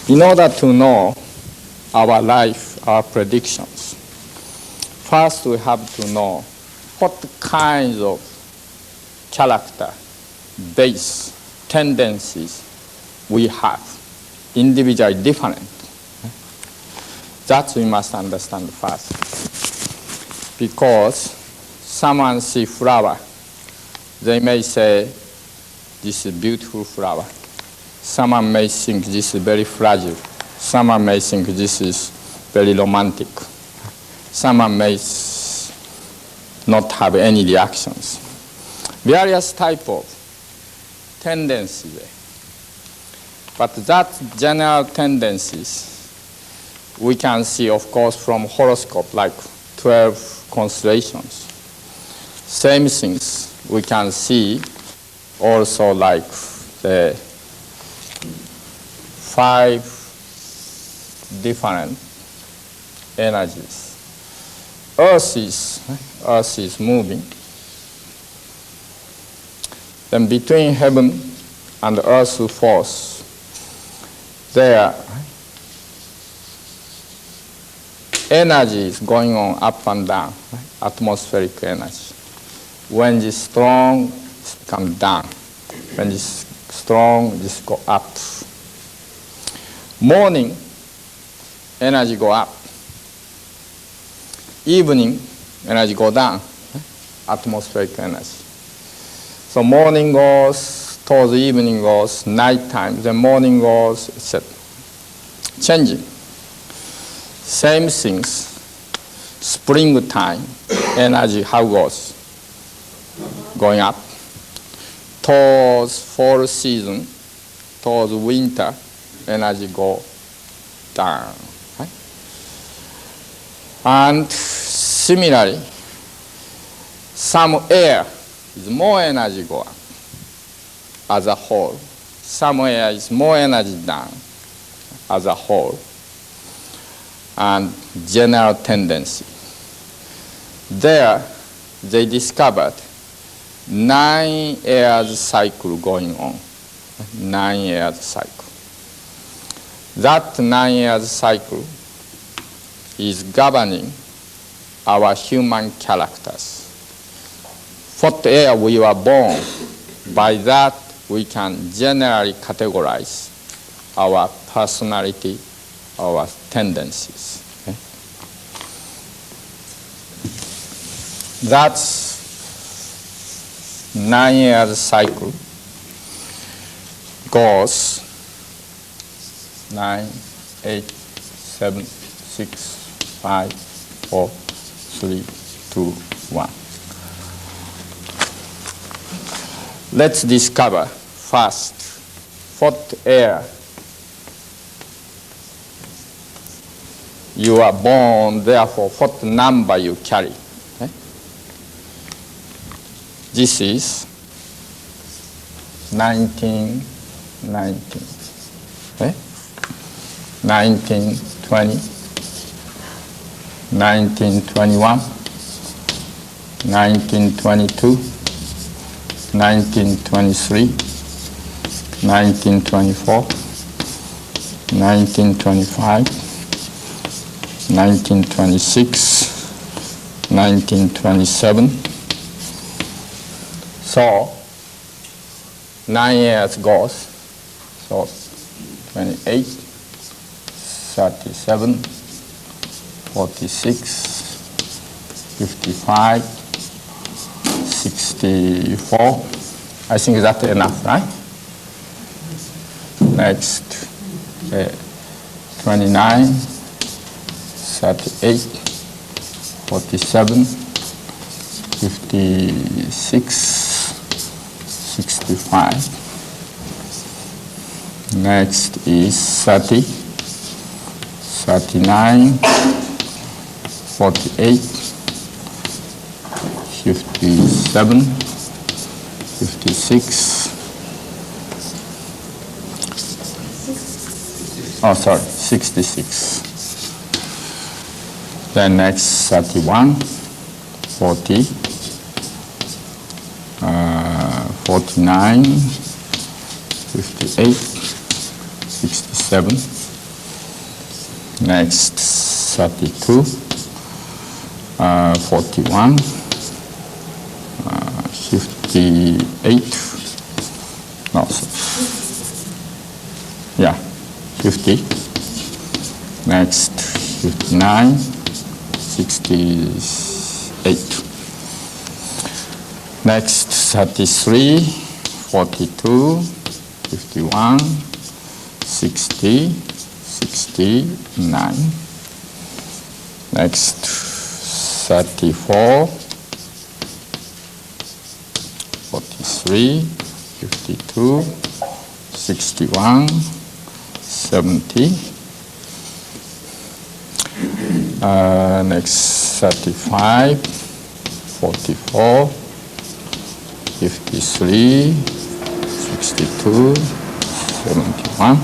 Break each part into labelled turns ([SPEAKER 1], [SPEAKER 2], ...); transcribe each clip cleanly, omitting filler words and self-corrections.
[SPEAKER 1] In order to know our life, our predictions, first we have to know what kinds of character, base, tendencies we have, individually different. That we must understand first. Because someone see flower, they may say, this is a beautiful flower. Someone may think this is very fragile. Someone may think this is very romantic. Someone may not have any reactions. Various type of tendencies. But that general tendencies we can see, of course, from horoscope, like 12 constellations. Same things we can see also like the 5 different energies. Earth is moving. Then between heaven and earth force, there energy is going on up and down, atmospheric energy. When it's strong, it comes down. When it's strong, it go up. Morning, energy go up. Evening, energy go down, atmospheric energy. So morning goes, towards the evening goes, night time, then morning goes, etc. Changing. Same things, springtime, energy how goes? Going up. Towards fall season, towards winter, energy go down. Right? And similarly, some air is more energy go up as a whole. Some air is more energy down as a whole. And general tendency. There, they discovered 9 years cycle going on. 9 years cycle. That 9 years cycle is governing our human characters. What year we were born, by that we can generally categorize our personality, our tendencies. Okay? That's 9 years cycle goes 9, 8, 7, 6, 5, 4, 3, 2, 1. Let's discover first what year you are born, therefore what number you carry. Okay? This is 1919. Okay? 1920, 1921, 1922, 1923, 1924, 1925, 1926, 1927. So 9 years goes, so 28, 37, 46, 55, 64. I think that's enough, right? Next, 29, 38, 47, 56, 65. Next is 30, 39, 48, 57, 56. Oh, sorry, 66. Then next 31, 40, 49, 58, 67, Next, 32, 41, 58, no, yeah, 50. Next, 59, 68. Next, 33, 42, 51, 60, 69. Next, 34, 43, 52, 61, 70. Next, 35, 44, 53, 62, 71.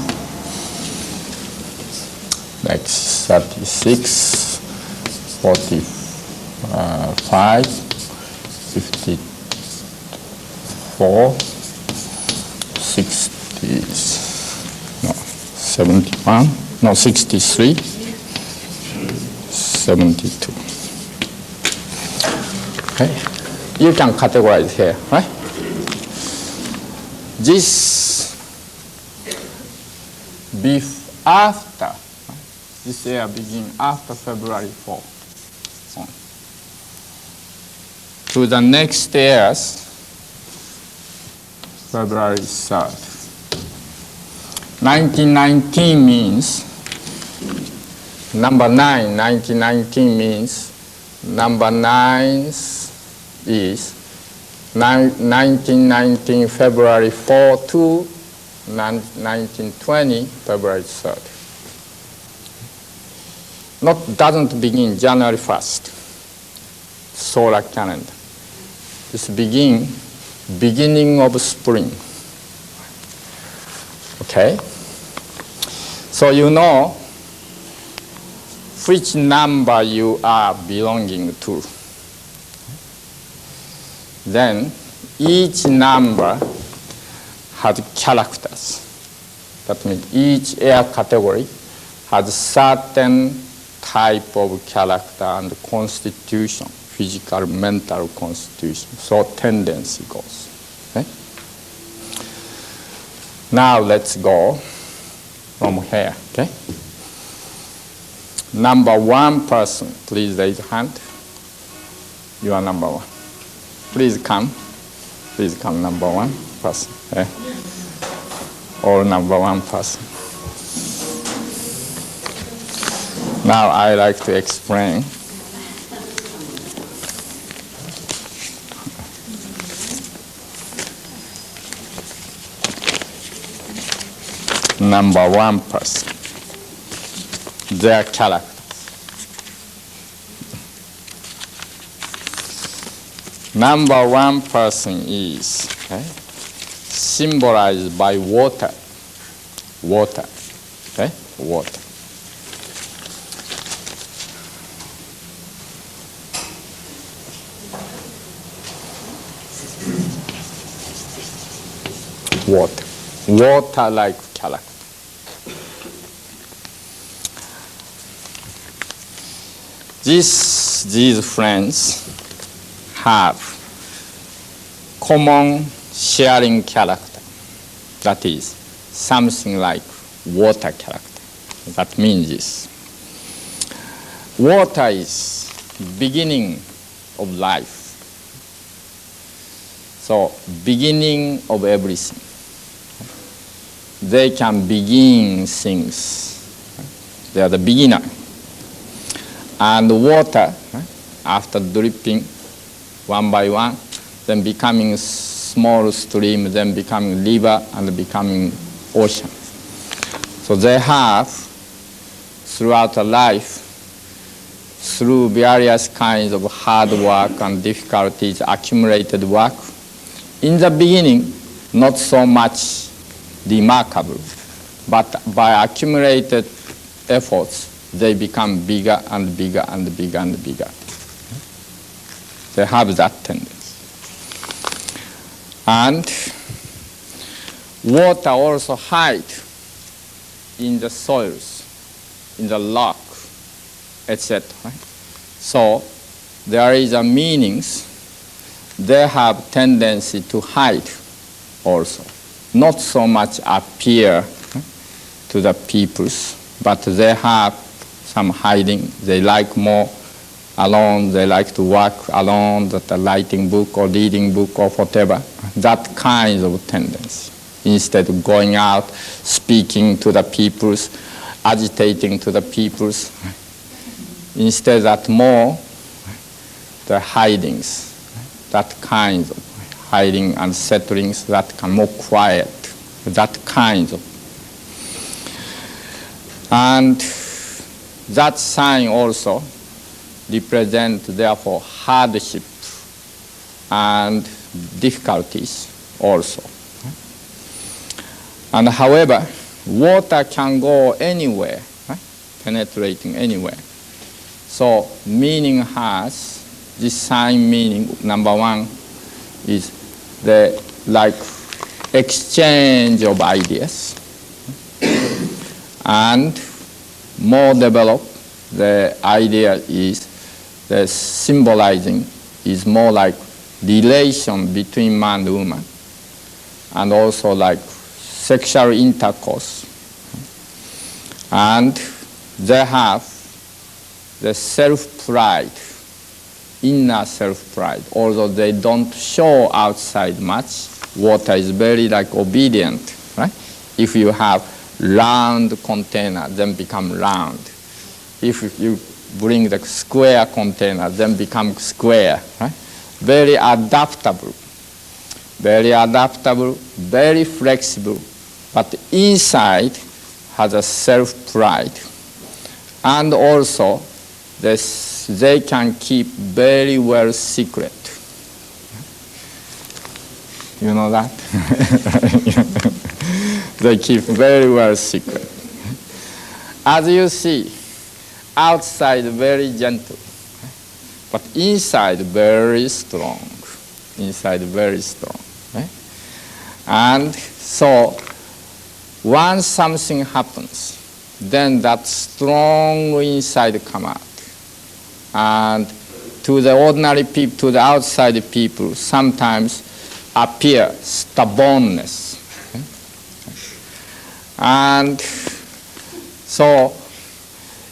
[SPEAKER 1] Next, 36, 45, 54, 60, no, 71, no, 63, 72. Okay, you can categorize here, right? This after, this year begin after February 4. To the next year's February 3rd. 1919 means number 9. 1919 means number 9 is 1919 February 4 to 1920 February 3rd. Doesn't begin January 1st. Solar calendar. It's beginning of spring. Okay? So you know which number you are belonging to. Then each number has characters. That means each air category has certain type of character and constitution, physical, mental constitution. So tendency goes. Okay? Now let's go from here. Okay? Number 1 person, please raise your hand. You are number 1. Please come. Please come, number 1 person. Okay? Or number 1 person. Now I like to explain. Number 1 person. Their characters. Number 1 person is symbolized by water. Water. Okay? Water. Water. Water-like character. These friends have common sharing character. That is something like water character. That means this. Water is beginning of life. So beginning of everything. They can begin things. They are the beginner. And water, after dripping one by one, then becoming small stream, then becoming river, and becoming ocean. So they have, throughout a life, through various kinds of hard work and difficulties, accumulated work, in the beginning, not so much remarkable, but by accumulated efforts, they become bigger and bigger and bigger and bigger. They have that tendency. And water also hides in the soils. in the rock, etc. Right? So there is a meanings. They have tendency to hide also. Not so much appear to the peoples, but they have some hiding. They like more alone. They like to work alone, that writing book or reading book or whatever. That kind of tendency. Instead of going out, speaking to the peoples, agitating to the peoples. Instead that more, the hidings, that kind of hiding and settlings, that kind more quiet, that kind of. And that sign also represent therefore hardship and difficulties also. And however, water can go anywhere, right? Penetrating anywhere. So meaning has this sign meaning. Number one is the like exchange of ideas, and more developed the idea is the symbolizing is more like relation between man and woman, and also like sexual intercourse. And they have the self-pride, inner self-pride, although they don't show outside much. Water is very like obedient, right? If you have round container, then become round. If you bring the square container, then become square, right? Very adaptable, very flexible, but inside has a self-pride. And also, they can keep very well secret. You know that? They keep very well secret. As you see, outside very gentle, but inside very strong. Inside very strong. Right? And so, once something happens, then that strong inside come out. And to the ordinary people, to the outside people, sometimes appear stubbornness. Okay? And so,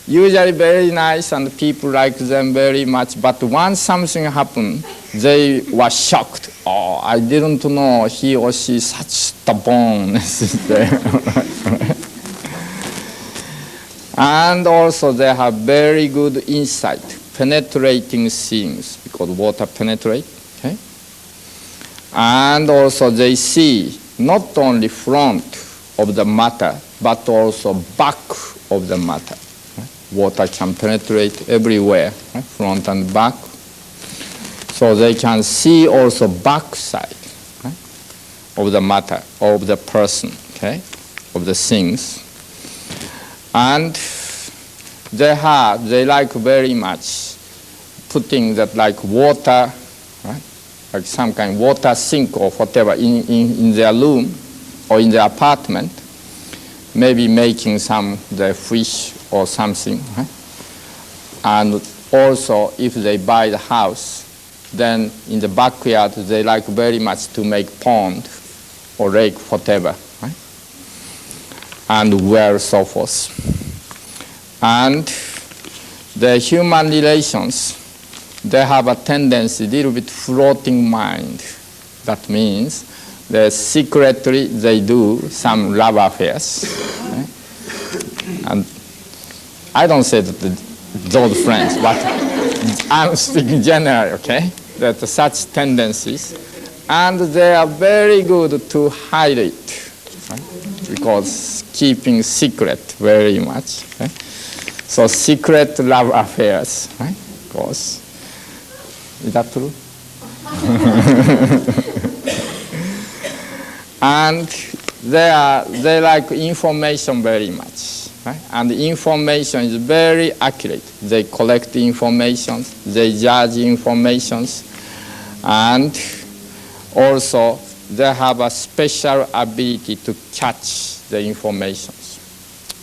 [SPEAKER 1] usually very nice and people like them very much, but once something happened, they were shocked. Oh, I didn't know he or she such stubbornness is there. And also they have very good insight, penetrating things, because water penetrates. Okay? And also they see not only front of the matter, but also back of the matter. Water can penetrate everywhere, right? Front and back. So they can see also back side, right? Of the matter, of the person, okay? Of the things. And they like very much putting that like water, right? Like some kind of water sink or whatever in their room or in their apartment, maybe making some the fish or something. Right? And also if they buy the house, then in the backyard they like very much to make pond or lake, whatever. Right? And well, so forth. And the human relations, they have a tendency, a little bit floating mind. That means that secretly they do some love affairs. Right? And I don't say that those friends, but I'm speaking generally, okay? That such tendencies, and they are very good to hide it, right? Because keeping secret very much. Okay? So secret love affairs, right? Of course. Is that true? And they like information very much, right? And the information is very accurate. They collect information, they judge information, and also they have a special ability to catch the information.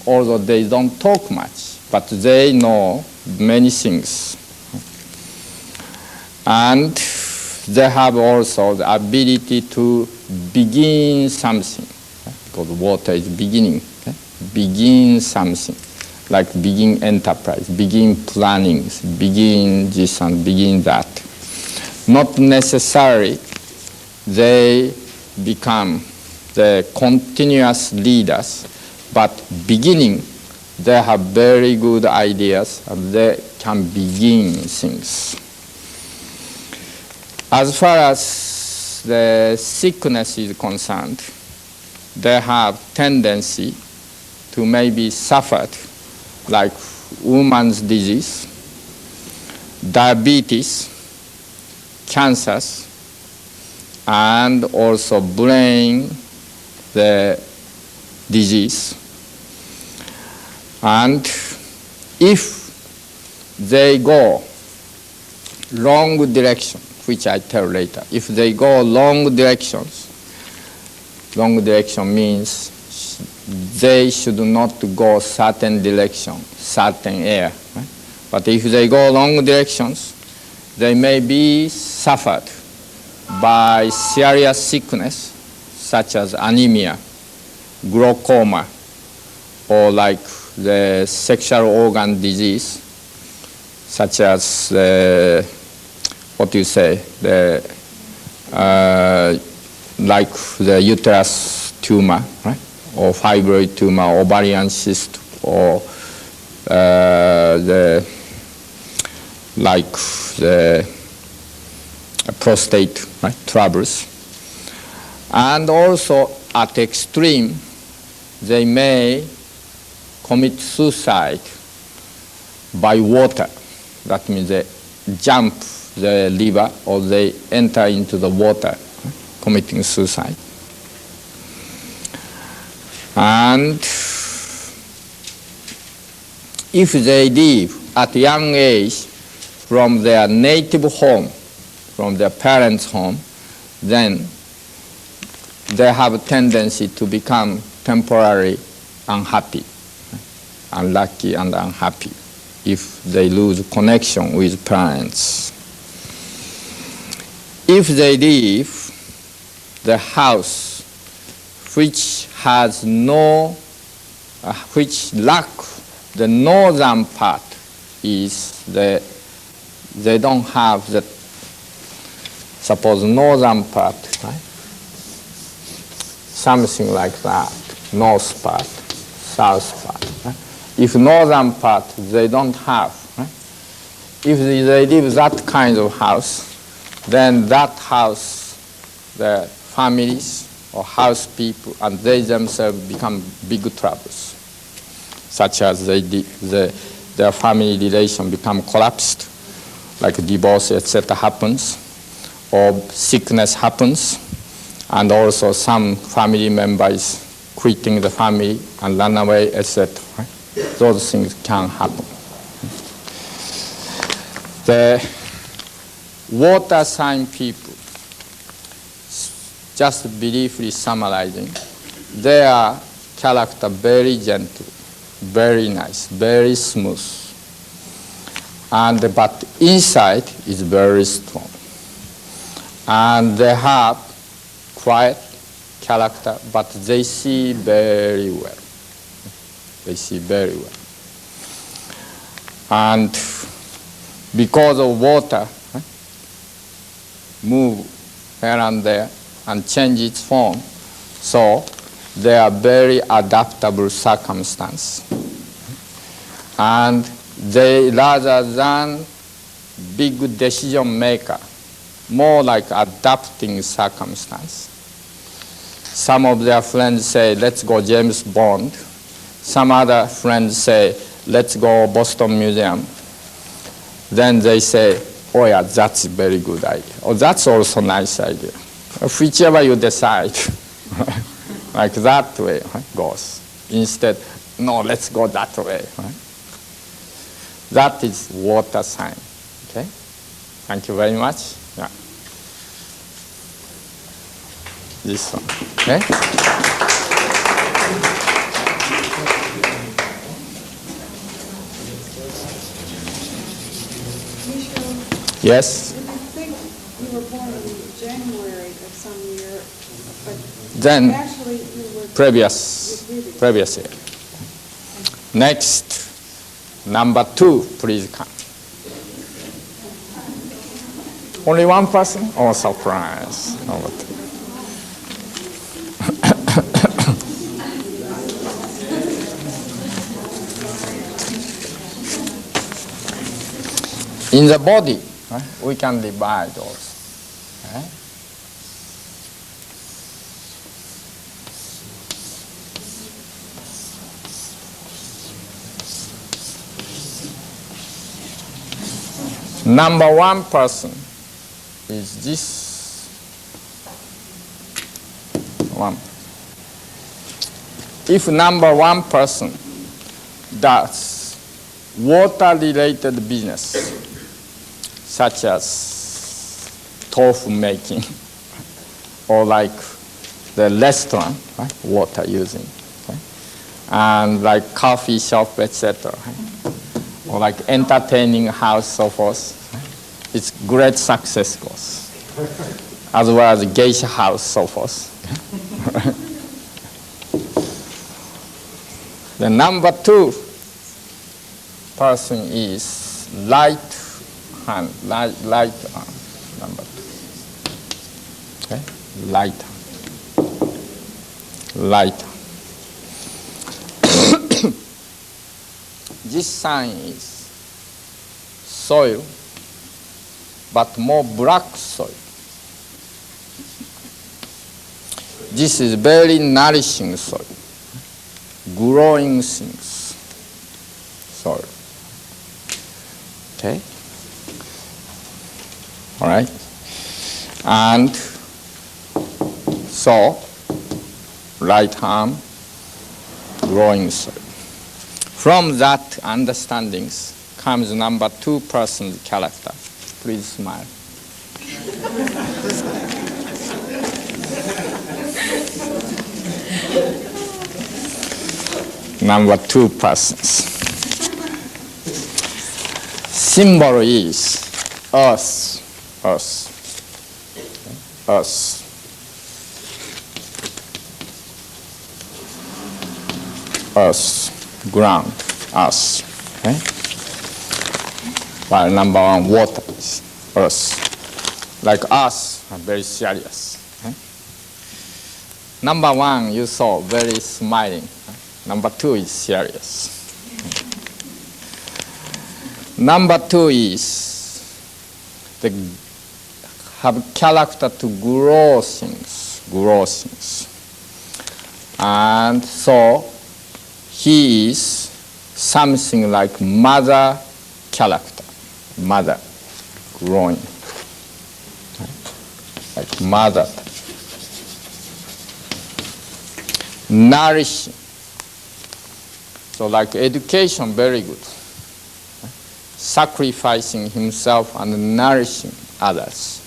[SPEAKER 1] Although they don't talk much, but they know many things. And they have also the ability to begin something, because water is beginning. Begin something, like begin enterprise, begin planning, begin this and begin that. Not necessarily they become the continuous leaders, but beginning, they have very good ideas and they can begin things. As far as the sickness is concerned, they have tendency to maybe suffer like woman's disease, diabetes, cancers, and also brain the disease. And if they go wrong direction, which I tell later, if they go long direction means they should not go certain direction, certain area. Right? But if they go long directions, they may be suffered by serious sickness, such as anemia, glaucoma, or like the sexual organ disease, such as like the uterus tumor, right? Or fibroid tumor, ovarian cyst, or the prostate, right? Troubles. And also at extreme, they may commit suicide by water. That means they jump the river or they enter into the water, committing suicide. And if they leave at a young age from their native home, from their parents' home, then they have a tendency to become temporarily unhappy, unlucky and unhappy if they lose connection with parents. If they leave the house which has which lack the northern part, is they don't have the, suppose northern part, right? Something like that, north part, south part. Right? If northern part they don't have, right? If they live that kind of house, then that house, the families or house people and they themselves become big troubles, such as their family relation become collapsed, like divorce, etc. happens, or sickness happens, and also some family members quitting the family and run away, etc. Right? Those things can happen. The water sign people, just briefly summarizing, their character very gentle, very nice, very smooth, but inside is very strong. And they have quiet character, but they see very well. They see very well. And because of water, right, move here and there and change its form, so they are very adaptable circumstance. And they, rather than big decision maker, more like adapting circumstance. Some of their friends say, let's go James Bond. Some other friends say, let's go Boston Museum. Then they say, oh yeah, that's a very good idea. Or that's also a nice idea. Whichever you decide, like that way, right, goes. Instead, no, let's go that way. Right? That is water sign. Okay? Thank you very much. Yeah. This one. Okay? Yes?
[SPEAKER 2] You think you were born in January of some year, but
[SPEAKER 1] Then
[SPEAKER 2] actually you were
[SPEAKER 1] previous year. Next, number 2, please come. Only one person? Oh, surprise. Number 2. In the body, we can divide those. Right? Number 1 person is this one. If number 1 person does water-related business, such as tofu making, or like the restaurant, right? Water using, right? And like coffee shop, etc., right? Or like entertaining house, so forth. It's great success course, as well as geisha house, so forth. The number 2 person is right arm, number 2. Okay, right hand. This sign is soil, but more black soil. This is very nourishing soil, growing things soil. Okay? All right? And so, right arm, growing soil. From that understandings comes number 2 person's character. Please smile. Number 2 persons. Symbol is earth. Ground, earth. Okay? While number 1, water is earth. Like us, are very serious. Okay? Number 1, you saw very smiling. Number 2 is serious. Number 2 is the have character to grow things. And so he is something like mother character, mother growing, like mother, nourishing. So like education, very good. Sacrificing himself and nourishing others,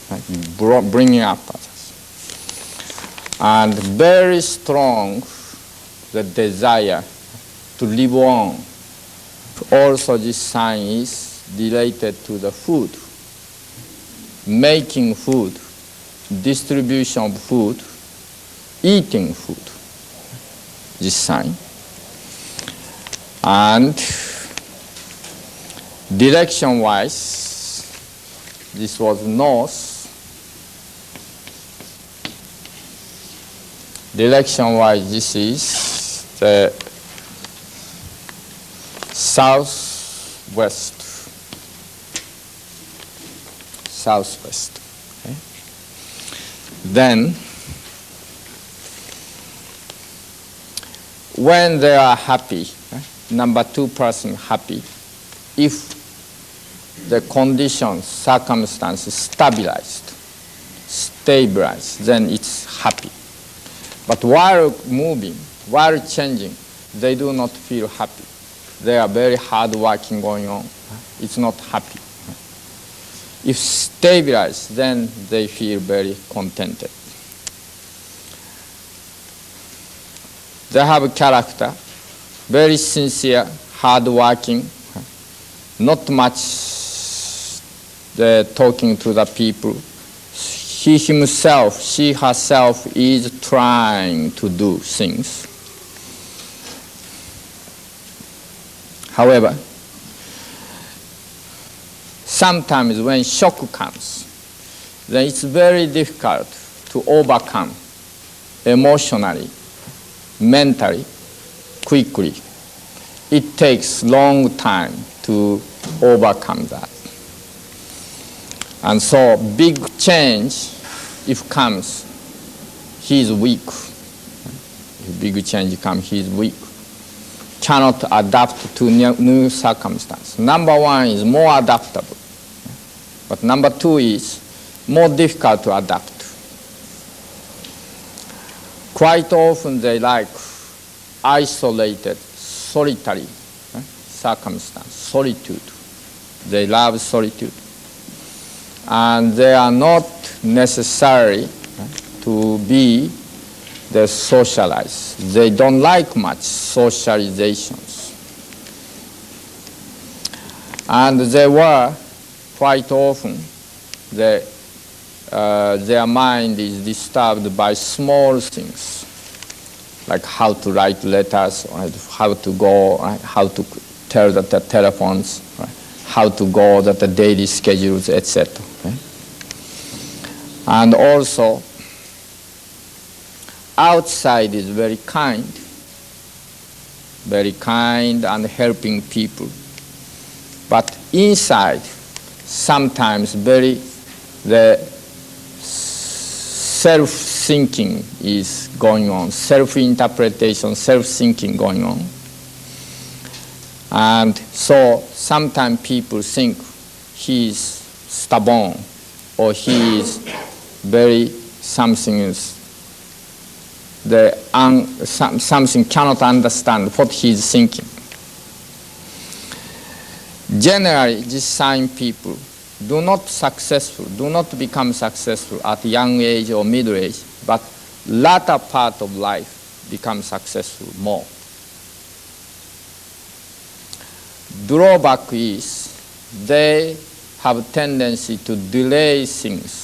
[SPEAKER 1] bringing up others. And very strong the desire to live on. Also this sign is related to the food, making food, distribution of food, eating food, this sign. And direction-wise, this was north. Direction-wise, this is the southwest. Okay? Then, when they are happy, number 2 person happy, if the conditions, circumstances stabilized, then it's happy. But while moving, while changing, they do not feel happy. They are very hard working going on. It's not happy. If stabilized, then they feel very contented. They have a character, very sincere, hard working, not much talking to the people. He himself, she herself is trying to do things. However, sometimes when shock comes, then it's very difficult to overcome emotionally, mentally, quickly. It takes long time to overcome that. And so big change, if comes, he is weak. If big change comes, he is weak. Cannot adapt to new circumstances. Number one is more adaptable. But number two is more difficult to adapt. Quite often they like isolated, solitary circumstance, solitude. They love solitude. And they are not necessary to be the socialized. They don't like much socializations. And they were quite often, their mind is disturbed by small things, like how to write letters, or how to go, how to tell the telephones, right? How to go, the daily schedules, etc. Right? And also, outside is very kind and helping people. But inside, sometimes the self-thinking is going on, self-interpretation, self-thinking going on. And so sometimes people think he is stubborn, or he is something cannot understand what he is thinking. Generally, this sign people do not become successful at young age or middle age, but latter part of life become successful more. Drawback is they have a tendency to delay things.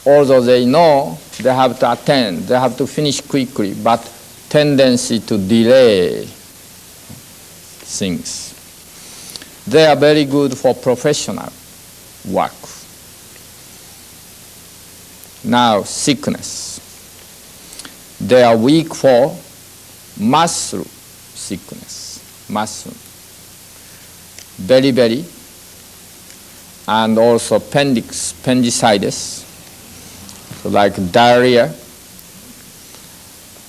[SPEAKER 1] Although they know they have to attend, they have to finish quickly, but tendency to delay things. They are very good for professional work. Now, sickness. They are weak for muscle sickness, muscle. Beriberi, and also appendicitis, so like diarrhea,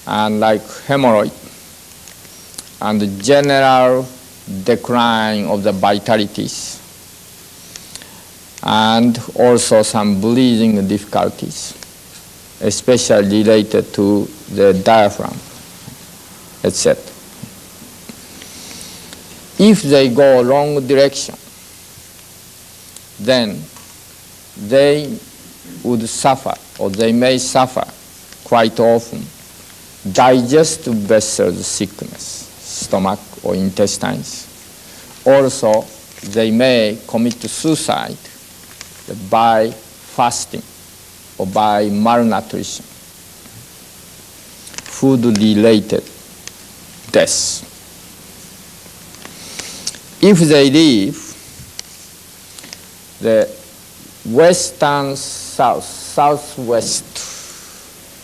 [SPEAKER 1] and like hemorrhoid, and the general decline of the vitalities, and also some breathing difficulties, especially related to the diaphragm, etc. If they go wrong direction, then they would suffer, or they may suffer quite often, digestive vessels sickness, stomach or intestines. Also, they may commit suicide by fasting or by malnutrition, food-related death. If they live the western southwest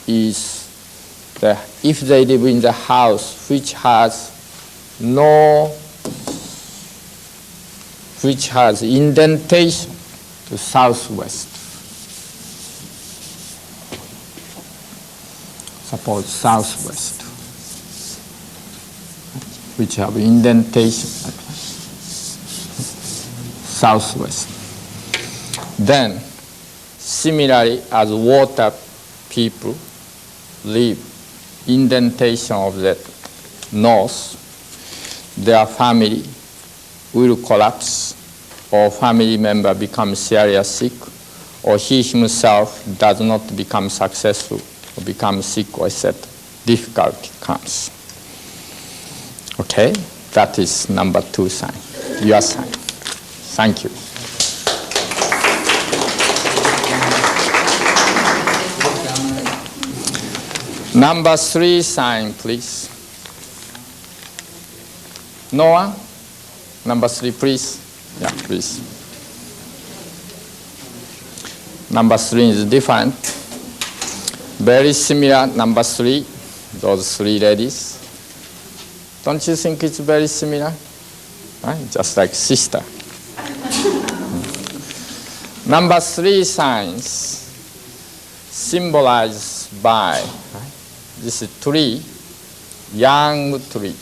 [SPEAKER 1] is if they live in the house which has indentation to southwest. Suppose southwest, which have indentation southwest. Then, similarly, as water people live indentation of the north, their family will collapse, or family member becomes seriously sick, or he himself does not become successful, or become sick, or etc. Difficulty comes. Okay, that is number 2 sign, your sign. Thank you. Number 3 sign, please. Noah, number 3, please. Yeah, please. Number 3 is different. Very similar, number 3, those 3 ladies. Don't you think it's very similar? Right? Just like sister. Number 3 signs symbolized by this tree, young tree.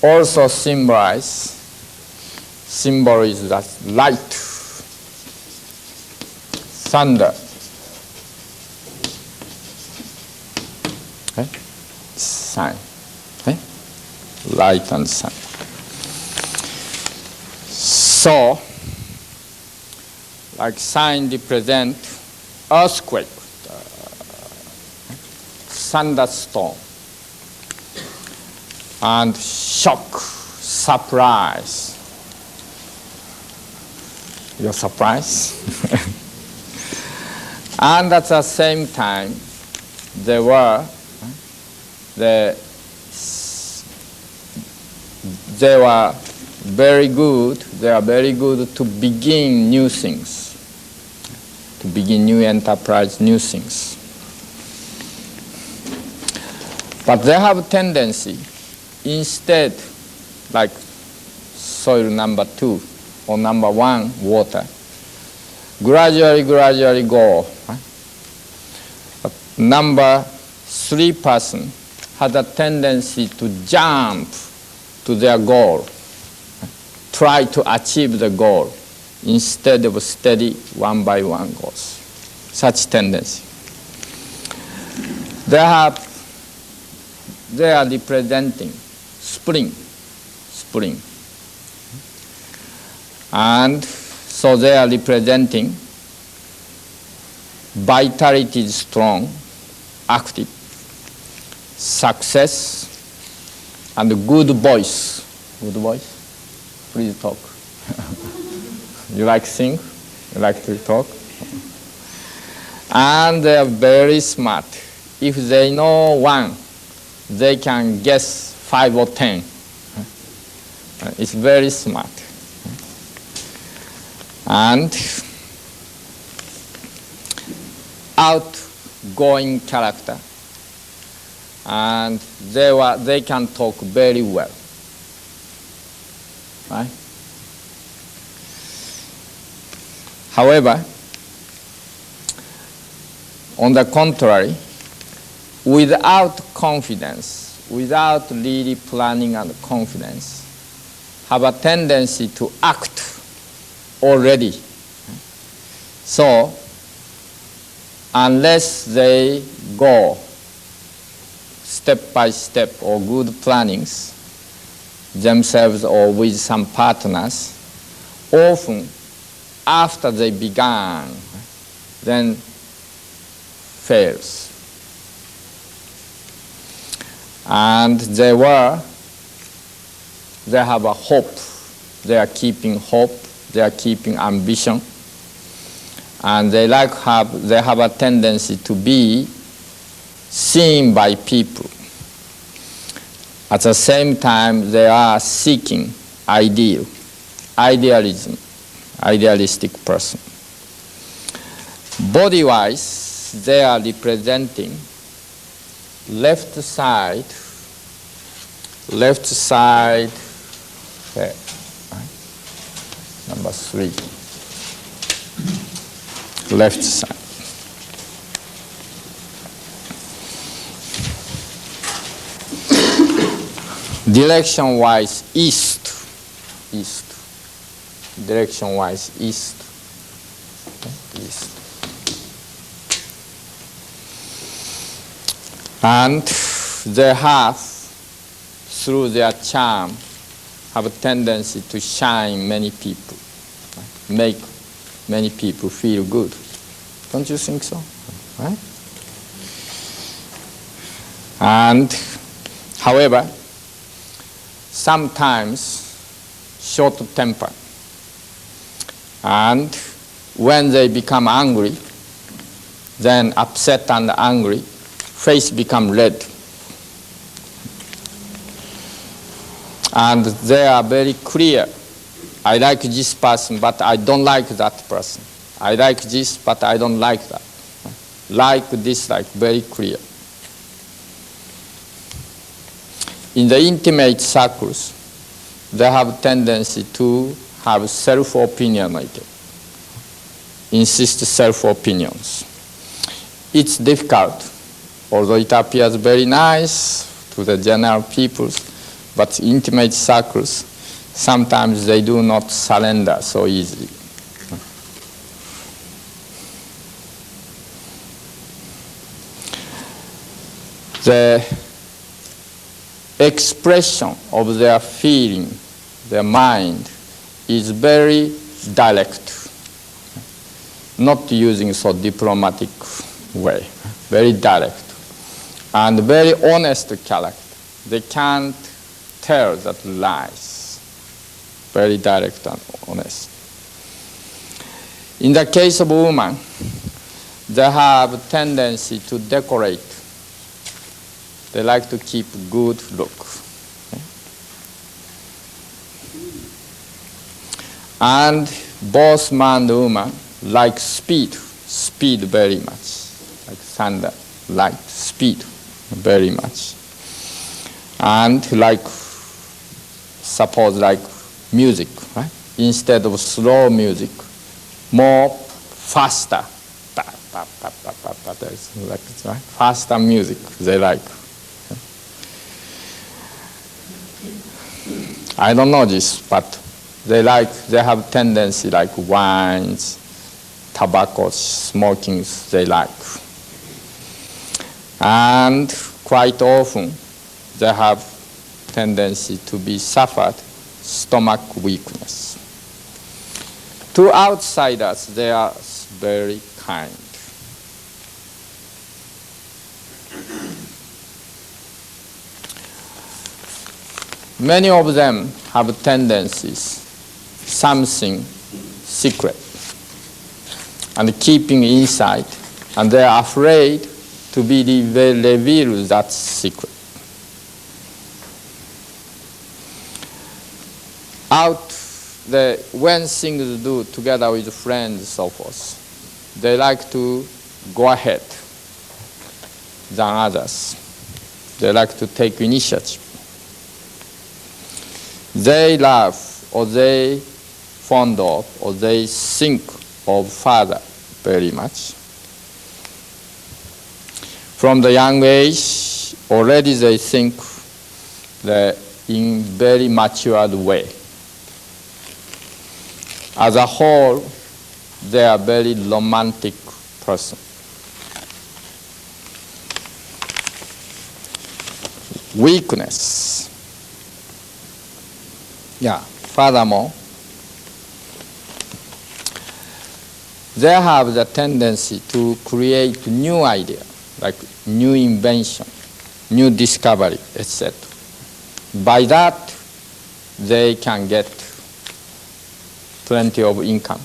[SPEAKER 1] Also symbol is that light, thunder. Okay? Sign. Okay? Light and sun. So, like sign represent earthquake, thunderstorm, and shock, surprise. You're surprised? And at the same time, they were very good. They are very good to begin new things, to begin new enterprise, new things. But they have a tendency, instead, like soil number 2 or number 1, water, gradually go. Right? But number 3 person has a tendency to jump to their goal, try to achieve the goal instead of steady one by one goals. Such tendency. They are representing spring. And so they are representing vitality is strong, active, success, and good voice. Good voice? Please talk. You like sing? You like to talk? And they are very smart. If they know 1, they can guess 5 or 10. It's very smart. And outgoing character. And they can talk very well. Right? However, on the contrary, without confidence, without really planning and confidence, have a tendency to act already. So, unless they go step by step or good plannings themselves or with some partners, often after they began, then fails. And they have a hope. They are keeping hope. They are keeping ambition. And they have a tendency to be seen by people. At the same time, they are seeking idealistic person. Body-wise, they are representing left side, there, right? Number 3, left side. Direction-wise, east. Direction-wise, east. Okay, east. And they have, through their charm, have a tendency to shine many people, right? Make many people feel good. Don't you think so? Right? And, however, sometimes short temper. And when they become angry, then upset and angry, face become red. And they are very clear. I like this person, but I don't like that person. I like this, but I don't like that. Like, dislike, very clear. In the intimate circles, they have tendency to have self-opinionated, insist self-opinions. It's difficult, although it appears very nice to the general peoples, but intimate circles, sometimes they do not surrender so easily. The expression of their feeling, their mind, is very direct, not using so diplomatic way, very direct, and very honest character. They can't tell that lies, very direct and honest. In the case of women, they have tendency to decorate. They like to keep good look. And both man and woman like speed very much, like thunder, light, speed very much. And like, suppose like music, right? Instead of slow music, more faster, like, right? Faster music they like. I don't know this, but they have tendency like wines, tobacco, smoking, they like. And quite often, they have tendency to be suffered stomach weakness. To outsiders, they are very kind. Many of them have tendencies, something secret, and keeping inside, and they are afraid to be reveal that secret. When things do together with friends, so forth, they like to go ahead than others. They like to take initiative. They love, or they fond of, or they think of father very much. From the young age, already they think in very matured way. As a whole, they are very romantic person. Weakness. Yeah, furthermore, they have the tendency to create new idea, like new invention, new discovery, etc. By that, they can get plenty of income.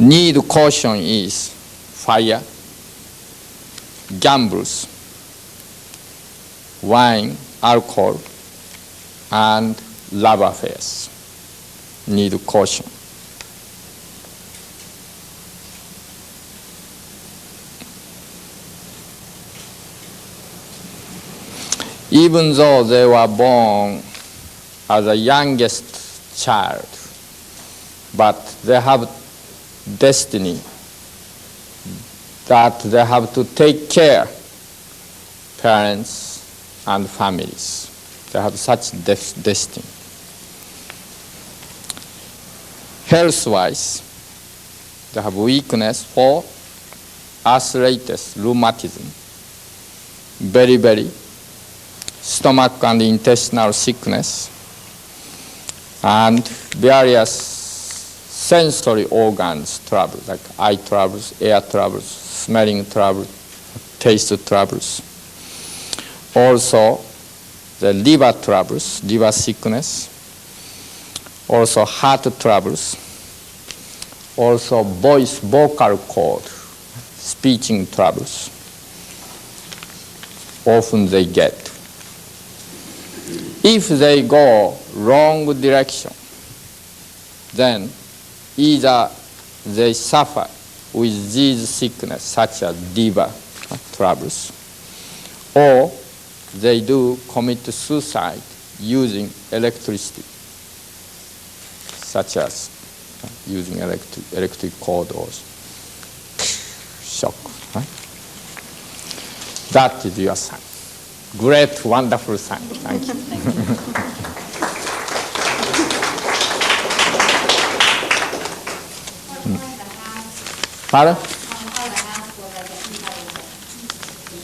[SPEAKER 1] Need caution is fire, gambles, wine, alcohol, and love affairs. Need caution. Even though they were born as the youngest child, but they have destiny that they have to take care parents and families. They have such destiny. Health-wise, they have weakness for arthritis, rheumatism, very stomach and intestinal sickness, and various sensory organs troubles, like eye troubles, air troubles, smelling troubles, taste troubles. Also, the liver troubles, liver sickness, also heart troubles, also vocal cord, speaking troubles. Often they get. If they go wrong direction, then either they suffer with these sickness such as liver troubles, or they do commit suicide using electricity, such as using electric cord or shock. Right? That is your son. Great, wonderful son. Thank you. Pardon?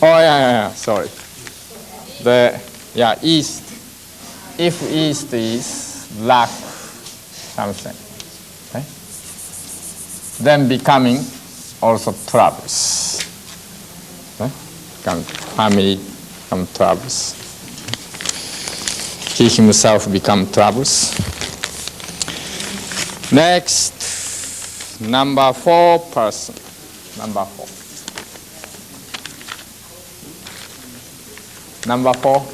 [SPEAKER 1] Oh, yeah, sorry. East. If east is lack something, okay? Then becoming also troubles. Okay? Family become troubles. He himself become troubles. Next, number 4 person. Number 4. Number 4.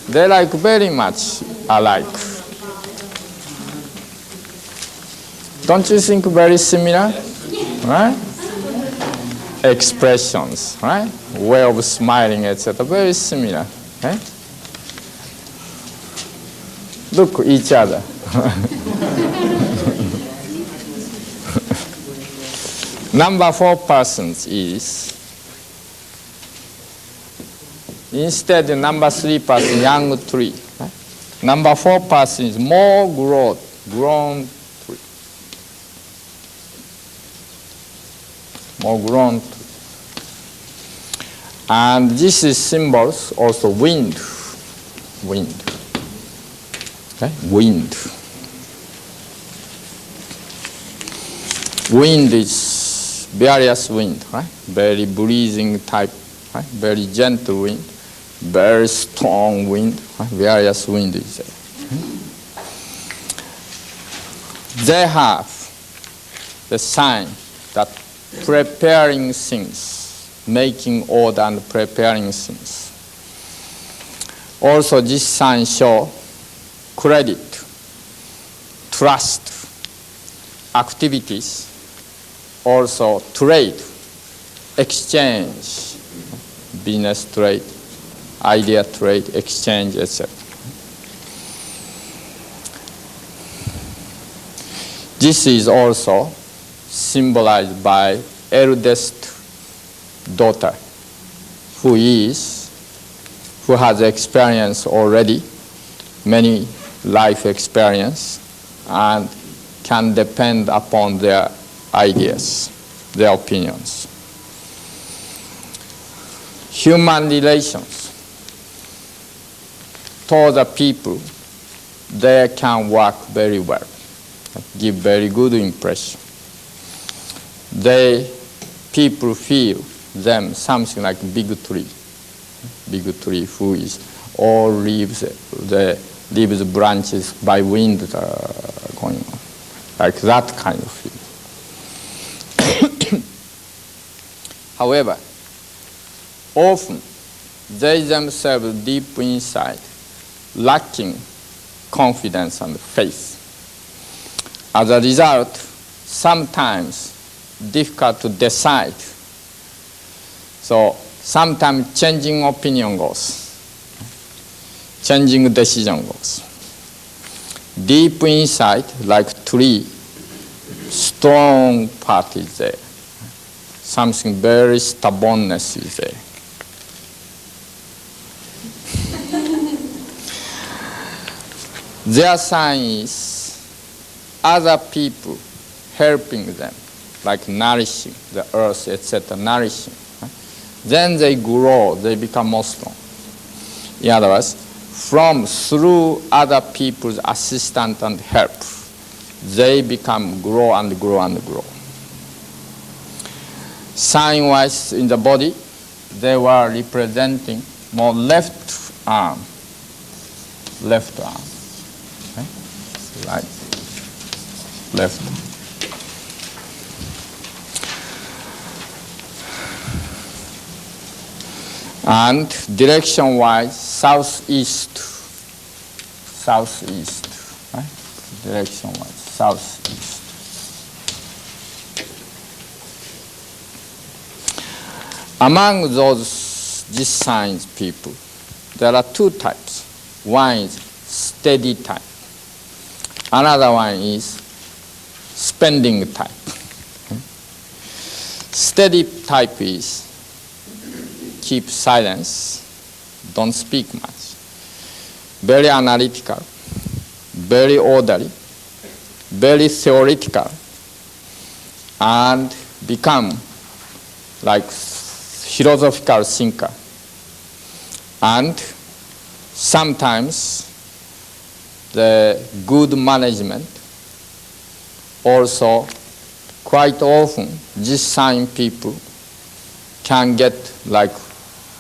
[SPEAKER 1] They like very much alike. Don't you think very similar? Right? Expressions, right? Way of smiling, etc. Very similar. Right? Look each other. Number 4 persons is, instead number 3 person, young tree. Right? Number 4 person is more grown tree. More grown tree. And this is symbols also wind. Okay? Wind. Wind is various wind, right? Very breathing type, right? Very gentle wind, very strong wind, right? Various wind is there. They have the sign that preparing things, making order and preparing things. Also, this sign show credit, trust, activities, also trade, exchange, business trade, idea trade, exchange, etc. This is also symbolized by eldest daughter, who has experience already, many life experience, and can depend upon their ideas, their opinions. Human relations toward the people, they can work very well, give very good impression. People feel them something like big tree who is all leaves, the leaves branches by wind going on, like that kind of feeling. However, often they themselves deep inside lacking confidence and faith. As a result, sometimes difficult to decide. So sometimes changing opinion goes, changing decision goes. Deep inside, like tree, strong part is there. Something very stubbornness is there. Their sign is other people helping them, like nourishing the earth, etc., nourishing. Right? Then they grow, they become more strong. In other words, through other people's assistance and help, they become grow and grow and grow. Sign-wise in the body, they were representing more left arm. Okay? right, left. And direction-wise, southeast, right? Direction-wise, southeast. Among these signs people, there are two types. One is steady type. Another one is spending type. Steady type is keep silence, don't speak much. Very analytical, very orderly, very theoretical, and become like philosophical thinker. And sometimes the good management also quite often this sign people can get like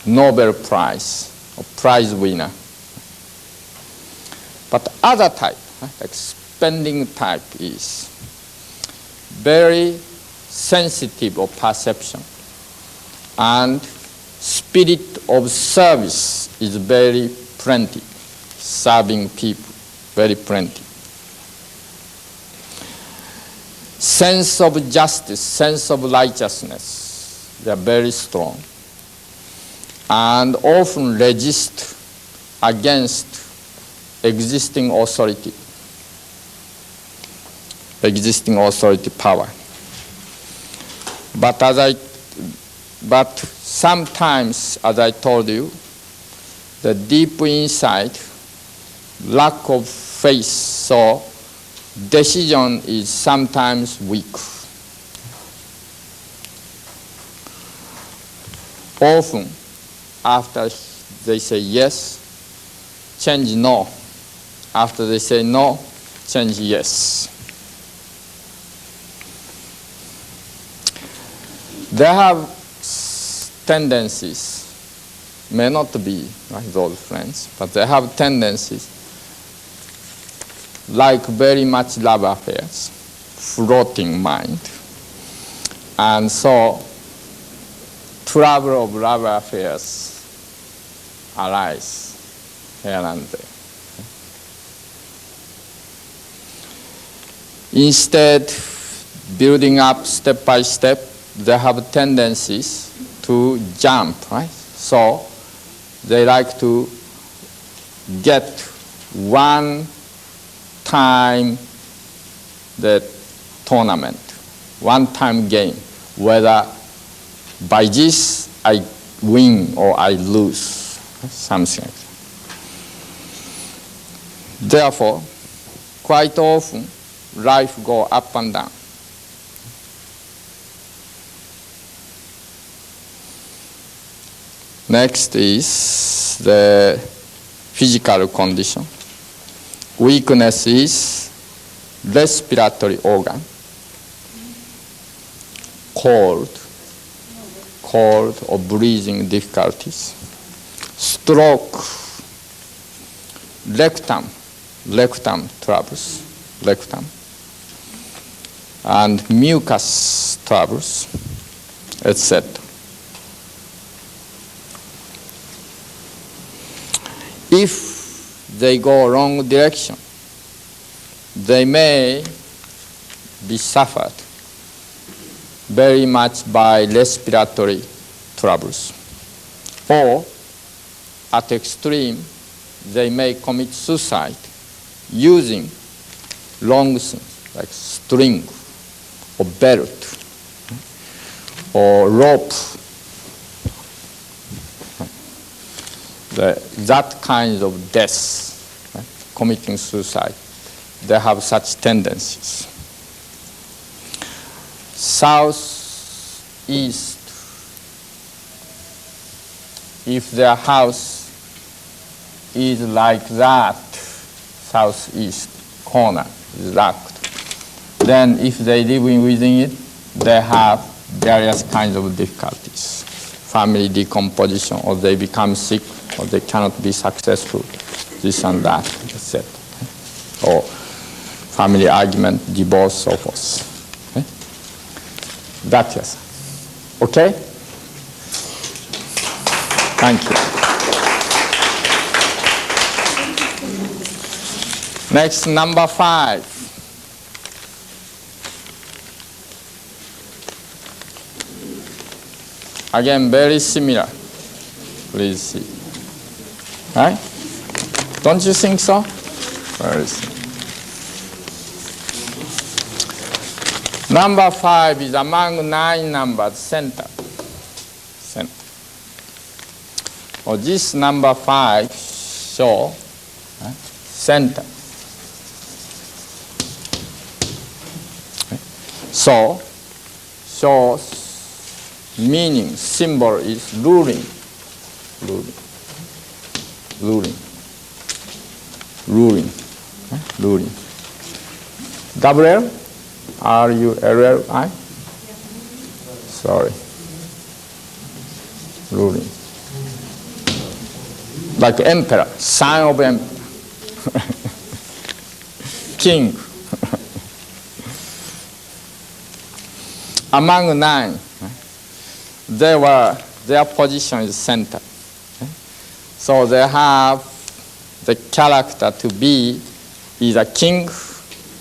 [SPEAKER 1] Nobel Prize or prize winner. But other type, like spending type, is very sensitive of perception, and spirit of service is very plenty, serving people very plenty. Sense of justice, sense of righteousness, they are very strong, and often resist against existing authority power. But sometimes, as I told you, the deep inside, lack of faith, so decision is sometimes weak. Often, after they say yes, change no. After they say no, change yes. They have tendencies, may not be like those friends, but they have tendencies like very much love affairs, floating mind. And so trouble of love affairs arise here and there. Instead, building up step by step, they have tendencies to jump, right? So they like to get one time the tournament, one time game, whether by this I win or I lose, something like that. Therefore, quite often, life go up and down. Next is the physical condition. Weakness is respiratory organ, cold or breathing difficulties, stroke, rectum troubles, and mucus troubles, etc. If they go wrong direction, they may be suffered very much by respiratory troubles. Or, at extreme, they may commit suicide using long things like string or belt or rope. That kind of death, right? Committing suicide, they have such tendencies. Southeast, if their house is like that, southeast corner is locked, then if they live within it, they have various kinds of difficulties. Family decomposition, or they become sick, or they cannot be successful, this and that, etc. Or family argument, divorce, so forth. Okay? That's yes. Okay? Thank you. Next, number 5. Again, very similar. Please see. Right? Don't you think so? Very similar. Number 5 is among 9 numbers, center. Or this number 5 show center. So, shows meaning, symbol is ruling. Double L? R-U-L-L-I? Sorry. Ruling. Like emperor, son of emperor. King. Among 9, their position is center. So they have the character to be either king,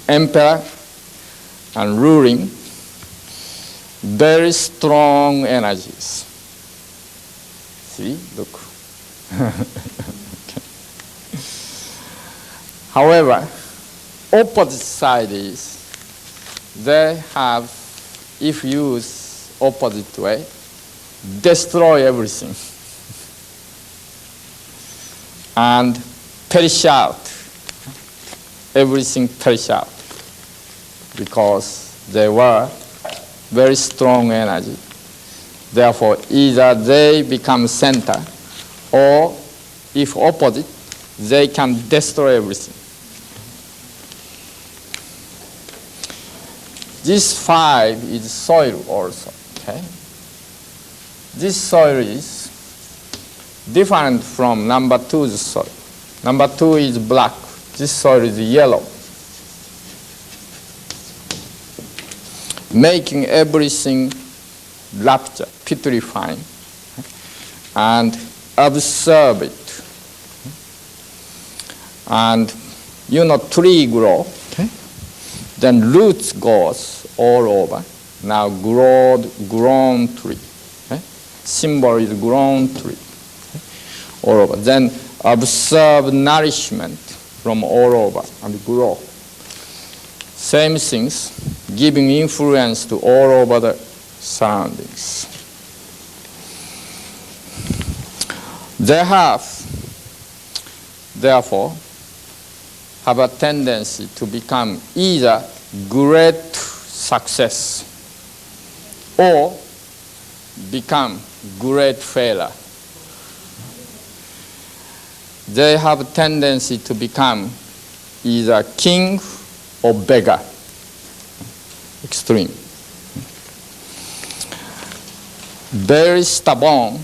[SPEAKER 1] emperor, and ruling, very strong energies. See, look. Okay. However, opposite side is they have, if used opposite way, destroy everything and perish out. Everything perish out because they were very strong energy. Therefore, either they become center or, if opposite, they can destroy everything. This 5 is soil also. Okay? This soil is different from number 2's soil. Number 2 is black. This soil is yellow. Making everything rupture, putrefying, and absorb it. And tree grow, okay? Then roots goes all over. Now grown tree. Okay? Symbol is grown tree. Okay? All over. Then absorb nourishment from all over and grow. Same things, giving influence to all over the surroundings. They have, therefore, have a tendency to become either great success or become great failure. They have a tendency to become either king or beggar. Extreme. Very stubborn,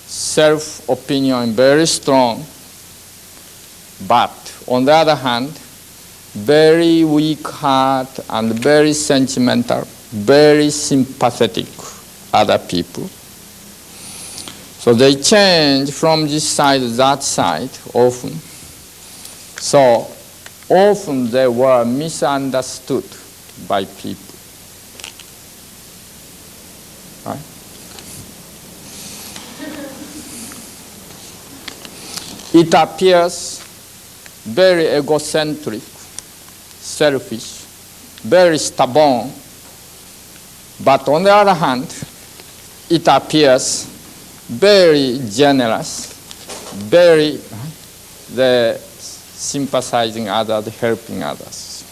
[SPEAKER 1] self-opinion very strong, but on the other hand, very weak heart and very sentimental, very sympathetic other people. So they change from this side to that side often. So often they were misunderstood by people. Right? It appears very egocentric, selfish, very stubborn, but on the other hand, it appears very generous, very sympathizing others, helping others.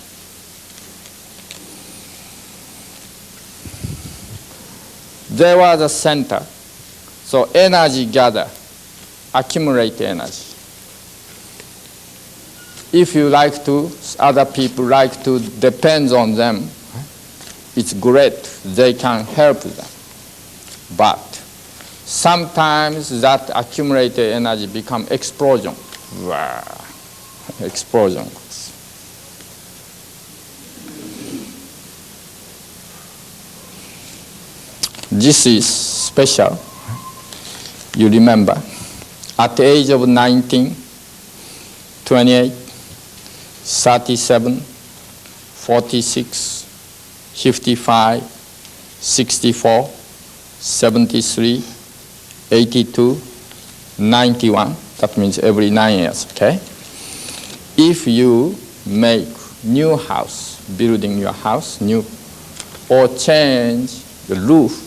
[SPEAKER 1] They were the center, so energy gather, accumulate energy. If you like to, other people like to depend on them, it's great, they can help them. But sometimes that accumulated energy become explosion. Explosion. this is special. You remember, at the age of 19, 28, 37, 46, 55, 64, 73, 82, 91. That means every 9 years, okay? If you make new house, building your house new, or change the roof,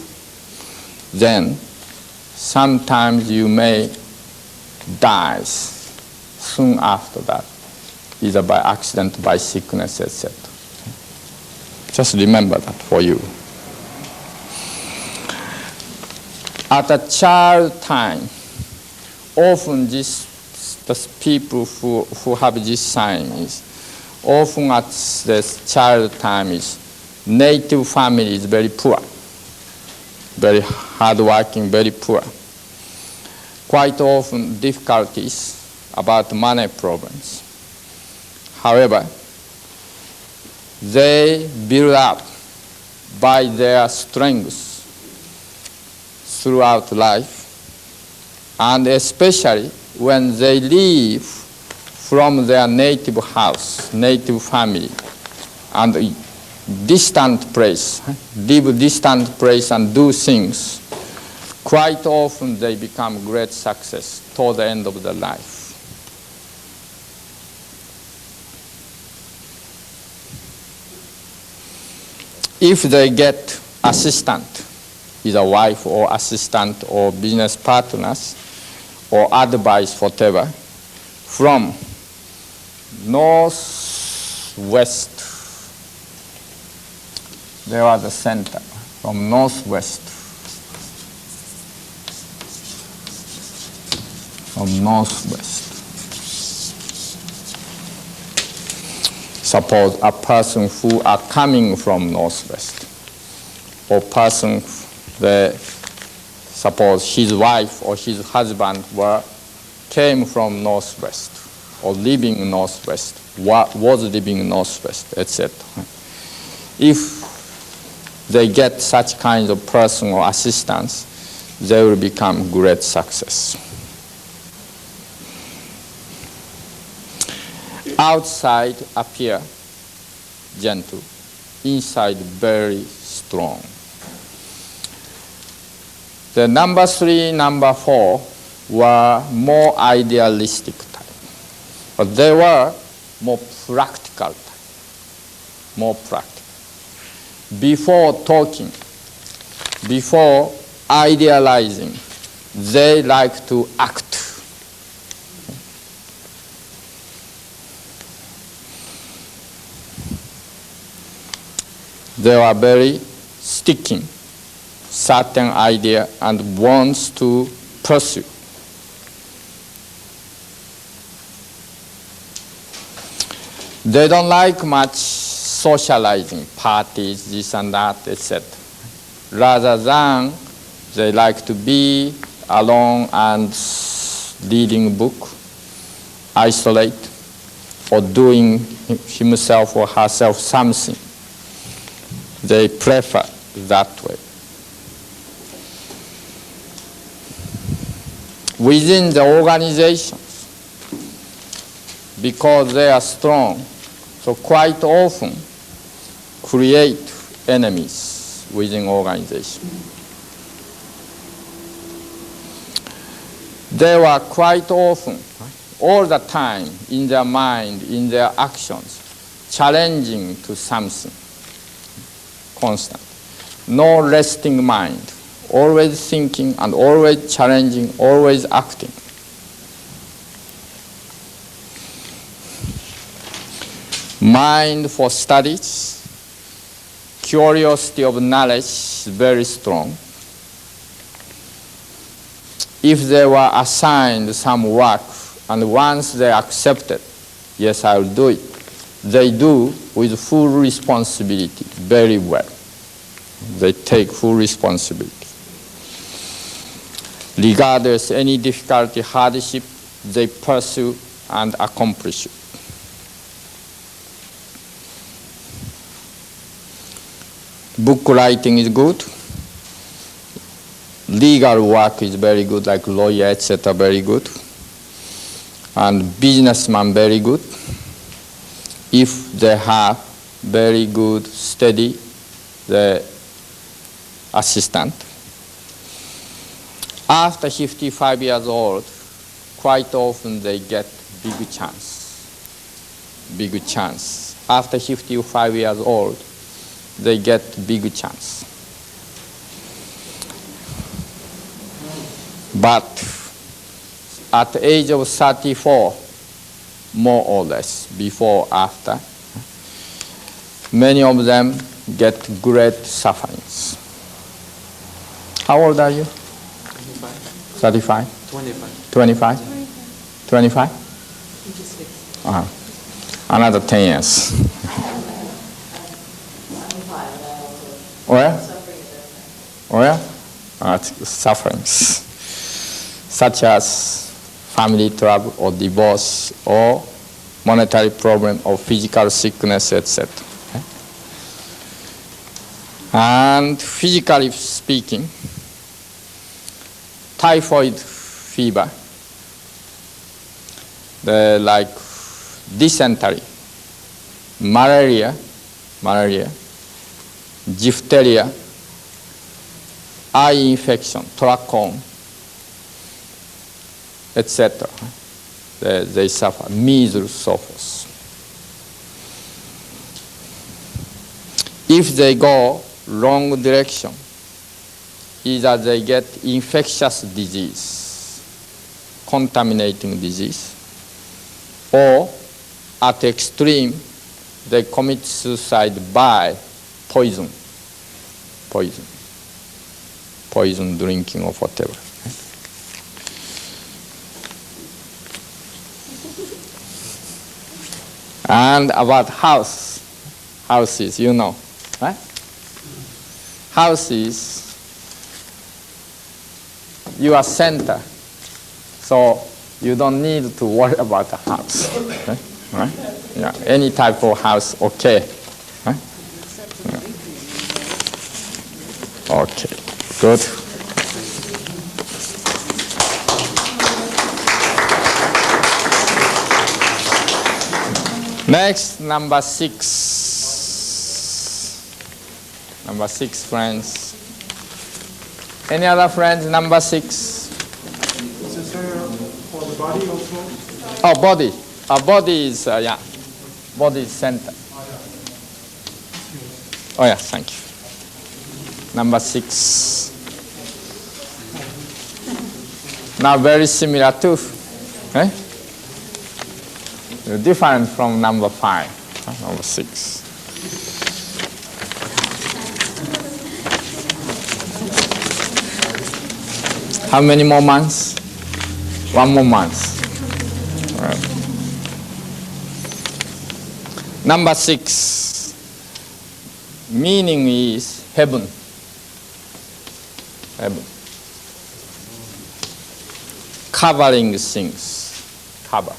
[SPEAKER 1] then sometimes you may die soon after that, either by accident, by sickness, etc. Just remember that for you. At a child time, often the people who have this sign is, often at this child time is, native family is very poor, very hardworking, very poor. Quite often difficulties about money problems. However, they build up by their strengths throughout life, and especially when they leave from their native house, native family, and distant place, live distant place and do things, quite often they become great success toward the end of their life. If they get assistant, either wife or assistant or business partners, or advice, whatever, from northwest, they are the center, from northwest, Suppose a person who are coming from northwest, or person, suppose his wife or his husband came from northwest, or living in northwest, was living in northwest, etc. If they get such kind of person or assistance, they will become great success. Outside appear gentle, inside very strong. The number 3, number 4 were more idealistic type, but they were more practical type, more practical. Before talking, before idealizing, they like to act. They are very sticking certain idea and wants to pursue. They don't like much socializing, parties, this and that, etc. Rather than they like to be alone and reading book, isolate, or doing himself or herself something. They prefer that way. Within the organizations, because they are strong, so quite often create enemies within organization. They were quite often, all the time, in their mind, in their actions, challenging to something. Constant. No resting mind. Always thinking and always challenging, always acting. Mind for studies, curiosity of knowledge is very strong. If they were assigned some work and once they accepted, yes, I will do it, they do with full responsibility very well. They take full responsibility. Regardless any difficulty, hardship, they pursue and accomplish it. Book writing is good. legal work is very good, like lawyer, etc., very good. And businessman, very good. If they have very good, steady, the assistant. After 55 years old, quite often they get big chance. Big chance. After 55 years old, they get big chance. But at the age of 34, more or less, before, after, many of them get great sufferings. How old are you? 35?
[SPEAKER 3] 25.
[SPEAKER 1] 25? 25? Another 10 years. Where? Where? Sufferings. Such as family trouble or divorce or monetary problem or physical sickness, etc. And physically speaking, typhoid fever, like dysentery, malaria, diphtheria, eye infection, trachoma, etc. They suffer, measles, so forth. If they go wrong direction, either they get infectious disease, contaminating disease, or at extreme, they commit suicide by poison drinking or whatever. And about houses, you know, right? Houses, your center, so you don't need to worry about the house, right? Yeah, any type of house, okay. Right? Yeah. Okay, good. Next, number 6. Number 6, friends. Any other friends? Number 6.
[SPEAKER 3] Is this for the body also?
[SPEAKER 1] Oh, body. Body is, yeah. Body is center. Oh, yeah, thank you. Number 6. Now, very similar too. Okay? Different from number 5, number 6. How many more months? 1 more month. Right. Number 6, meaning is heaven. Heaven. Covering things. Covering.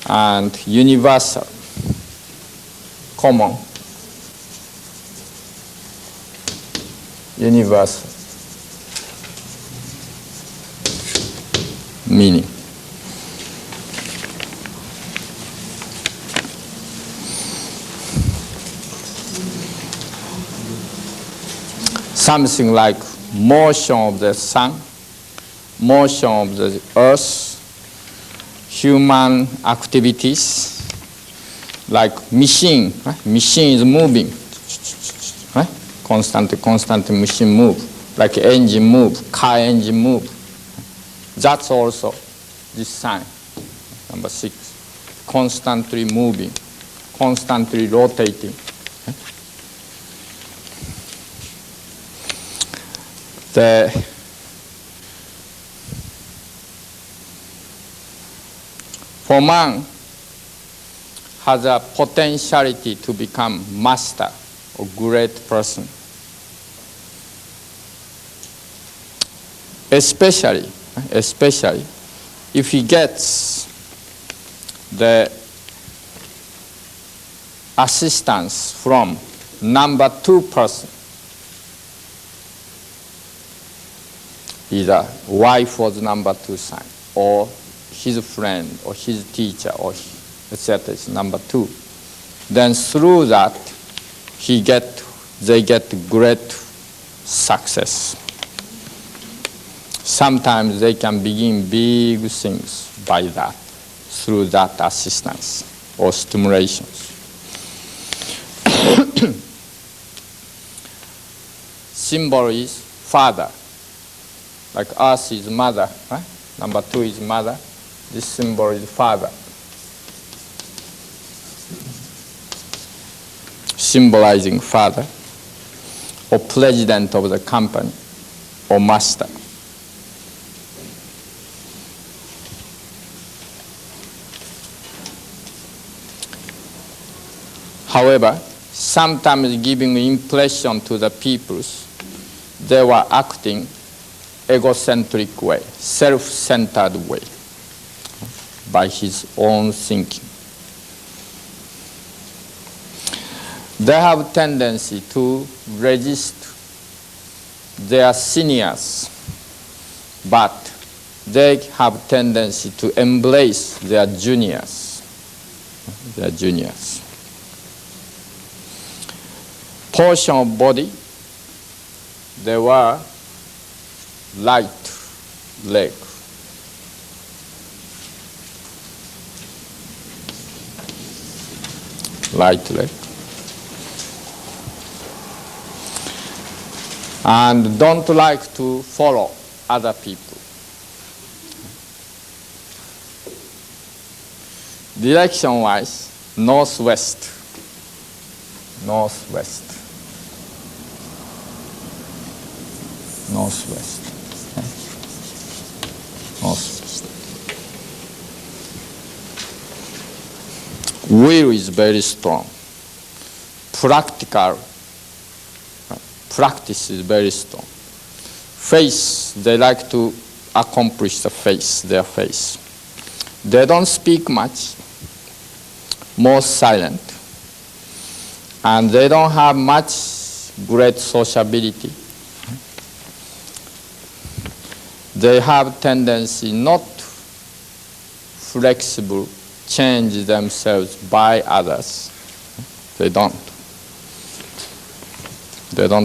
[SPEAKER 1] And universal, common, universal, meaning. Something like motion of the sun, motion of the earth, human activities, like machine. Right? Machine is moving. Right? Constant machine move, like engine move, car engine move. That's also this sign, number 6. Constantly moving, constantly rotating. For man has a potentiality to become master or great person. Especially if he gets the assistance from number 2 person, either wife was number 2 sign, or his friend, or his teacher, or etc. is number 2. Then through that, they get great success. Sometimes they can begin big things by that, through that assistance or stimulations. Symbol is father. Like Earth is mother, right? Number 2 is mother. This symbol is father. Symbolizing father, or president of the company, or master. However, sometimes giving impression to the peoples, they were acting egocentric way, self-centered way, by his own thinking. They have tendency to resist their seniors, but they have tendency to embrace their juniors. Portion of body, they were right leg. Right leg. And don't like to follow other people. Direction-wise, northwest. Northwest. Northwest. Okay. Northwest. Will is very strong. Practice is very strong. Face, they like to accomplish their face. They don't speak much, more silent, and they don't have much great sociability. They have tendency not flexible, change themselves by others. They don't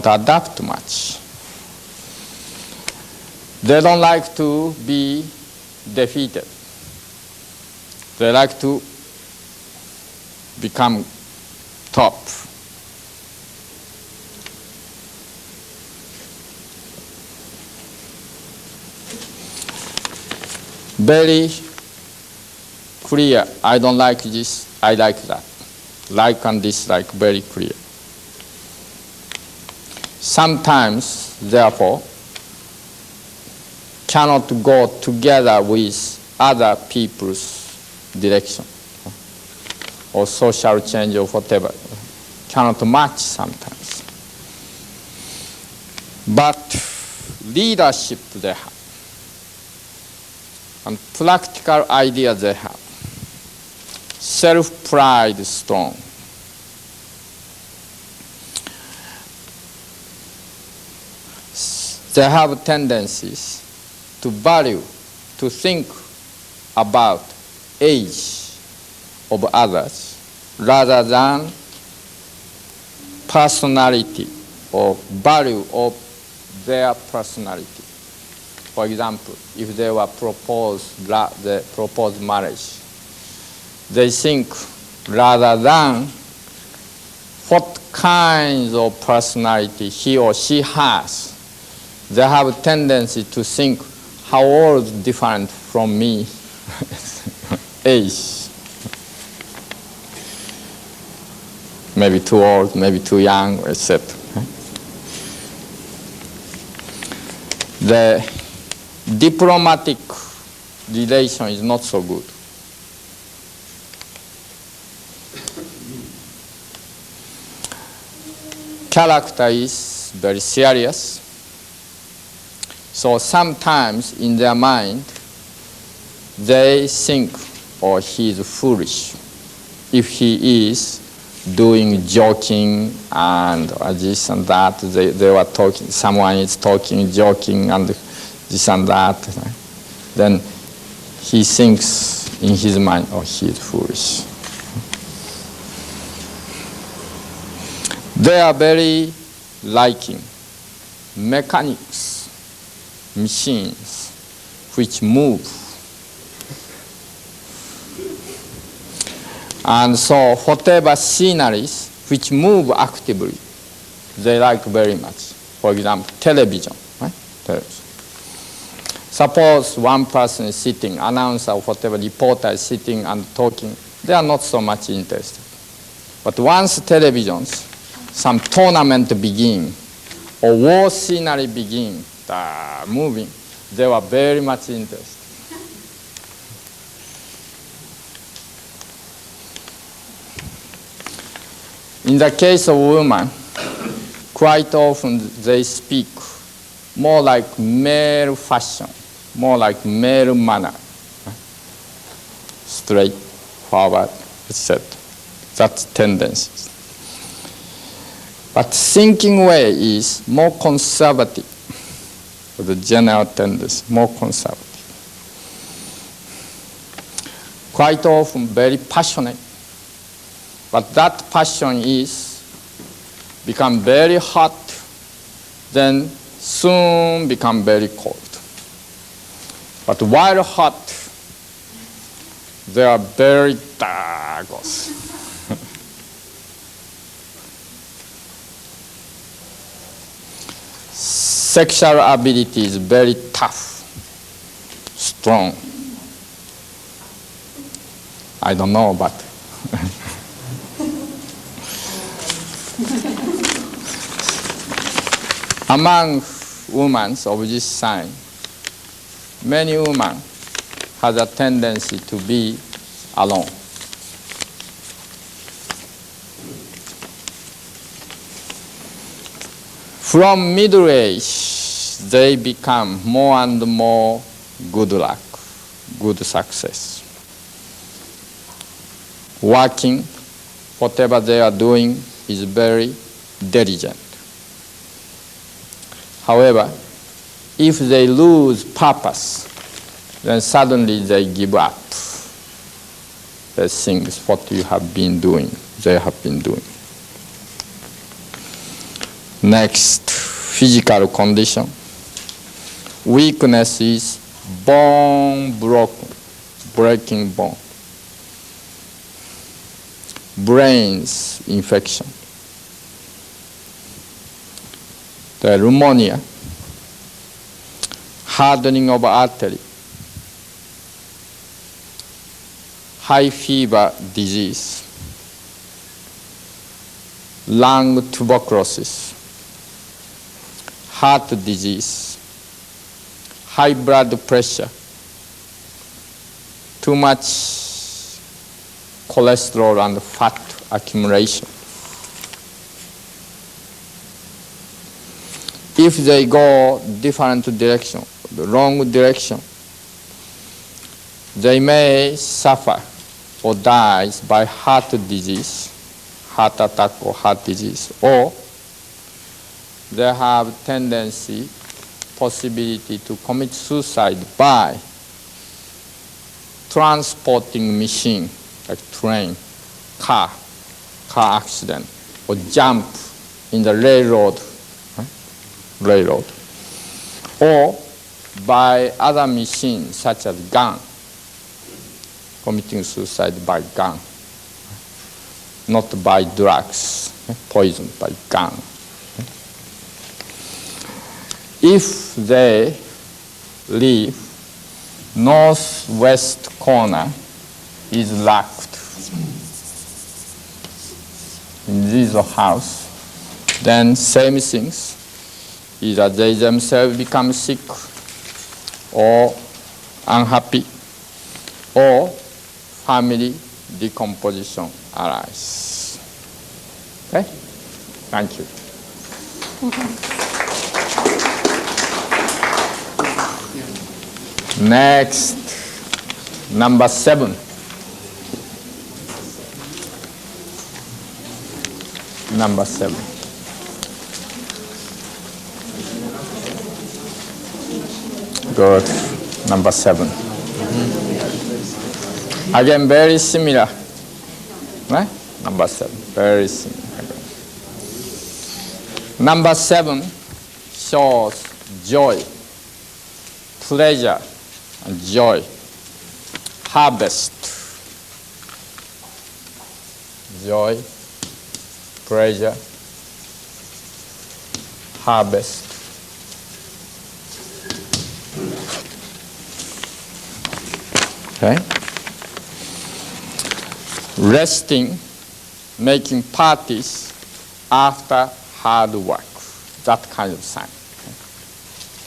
[SPEAKER 1] adapt much. They don't like to be defeated. They like to become top. Very clear. I don't like this, I like that. Like and dislike, very clear. Sometimes, therefore, cannot go together with other people's direction or social change or whatever. Cannot match sometimes. But leadership they have, and practical ideas they have. Self-pride strong. They have tendencies to value, to think about age of others rather than personality or value of their personality. For example, if they were proposed marriage, they think rather than what kinds of personality he or she has, they have a tendency to think how old different from me, age. Maybe too old, maybe too young, etc. The diplomatic relation is not so good. Character is very serious. So sometimes in their mind, they think, oh, he is foolish if he is doing joking and this and that. They were talking, someone is talking, joking, and this and that. Then he thinks in his mind, oh, he is foolish. They are very liking mechanics, machines, which move. And so whatever sceneries which move actively, they like very much. For example, television, right? Television. Suppose one person is sitting, announcer or whatever, reporter is sitting and talking, they are not so much interested. But once televisions, some tournament begin, or war scenery begin, moving, they were very much interested. In the case of women, quite often they speak more like male fashion, more like male manner, straight forward, etc. That's tendencies. But thinking way is more conservative, the general tendency, more conservative. Quite often very passionate. But that passion is become very hot, then soon become very cold. But while hot, they are very dark. Sexual ability is very tough, strong. I don't know, but among women of this sign, many women have a tendency to be alone. From middle age, they become more and more good luck, good success. Working, whatever they are doing is very diligent. However, if they lose purpose, then suddenly they give up the things what you have been doing, they have been doing. Next, physical condition. Weakness is bone broken, breaking bone. Brains infection. The pneumonia, hardening of artery, high fever disease, lung tuberculosis, heart disease, high blood pressure, too much cholesterol and fat accumulation. If they go different direction, the wrong direction, they may suffer or die by heart disease, heart attack or heart disease, or they have tendency, possibility to commit suicide by transporting machine, like train, car accident, or jump in the railroad, or by other machines such as gun, committing suicide by gun, not by drugs, poison, by gun. If they leave, northwest corner is locked. In this house, then same things. Either they themselves become sick or unhappy, or family decomposition arises. Okay? Thank you. Next, number 7. Number 7. Good. Number 7. Again, very similar. Right? Number 7. Very similar. Number 7 shows joy, pleasure, and joy. Harvest. Joy, pleasure, harvest. Okay? Resting, making parties after hard work. That kind of sign. Okay?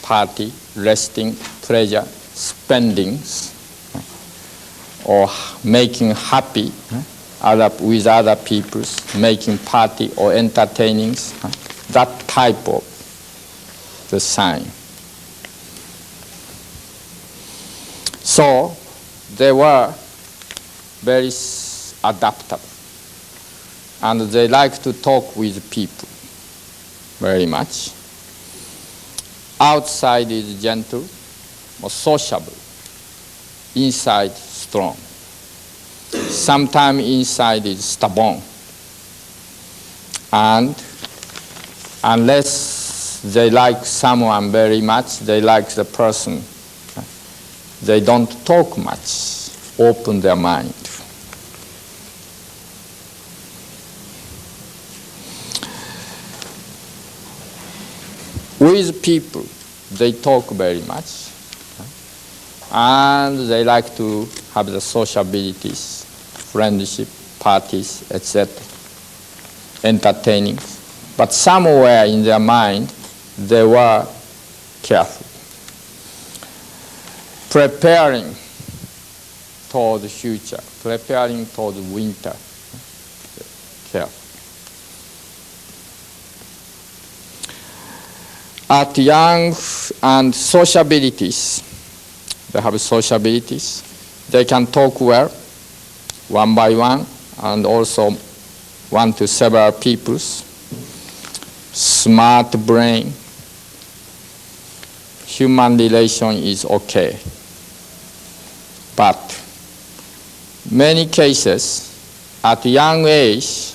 [SPEAKER 1] Party, resting, pleasure, spendings, okay? Or making happy with other people, making party or entertaining. That type of the sign. So they were very adaptable, and they like to talk with people very much. Outside is gentle or sociable, inside strong. Sometimes inside is stubborn, and unless they like someone very much, they like the person, they don't talk much, open their mind. With people, they talk very much, and they like to have the sociabilities, friendship, parties, etc., entertaining. But somewhere in their mind, they were careful, preparing toward the future, preparing toward winter. Careful. At young and sociabilities, they have sociabilities. They can talk well, one by one, and also one to several peoples. Smart brain. Human relation is okay. But many cases, at young age,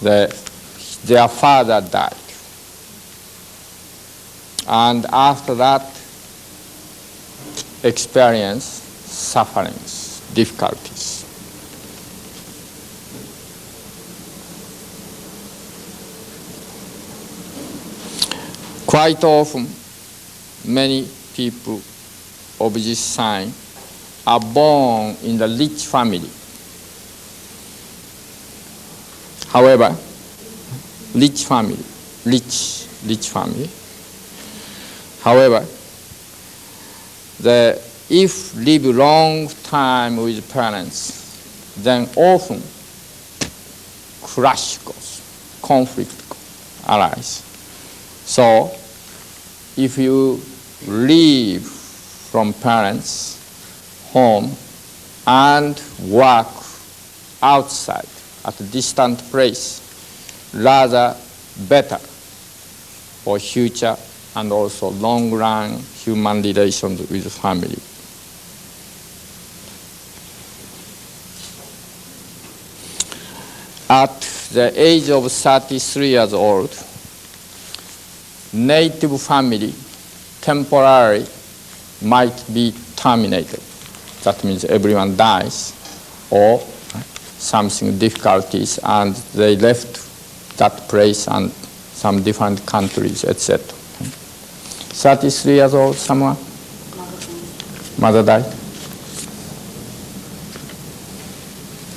[SPEAKER 1] their father died. And after that, experience sufferings, difficulties. Quite often, many people of this sign are born in the rich family. However, rich family. However, if live long time with parents, then often clash goes, conflict arises. So, if you leave from parents' home and work outside at a distant place, rather better for future and also long-run human relations with family. At the age of 33 years old, native family temporarily might be terminated. That means everyone dies, or something difficulties, and they left that place and some different countries, etc. 33 years old, someone? Mother died?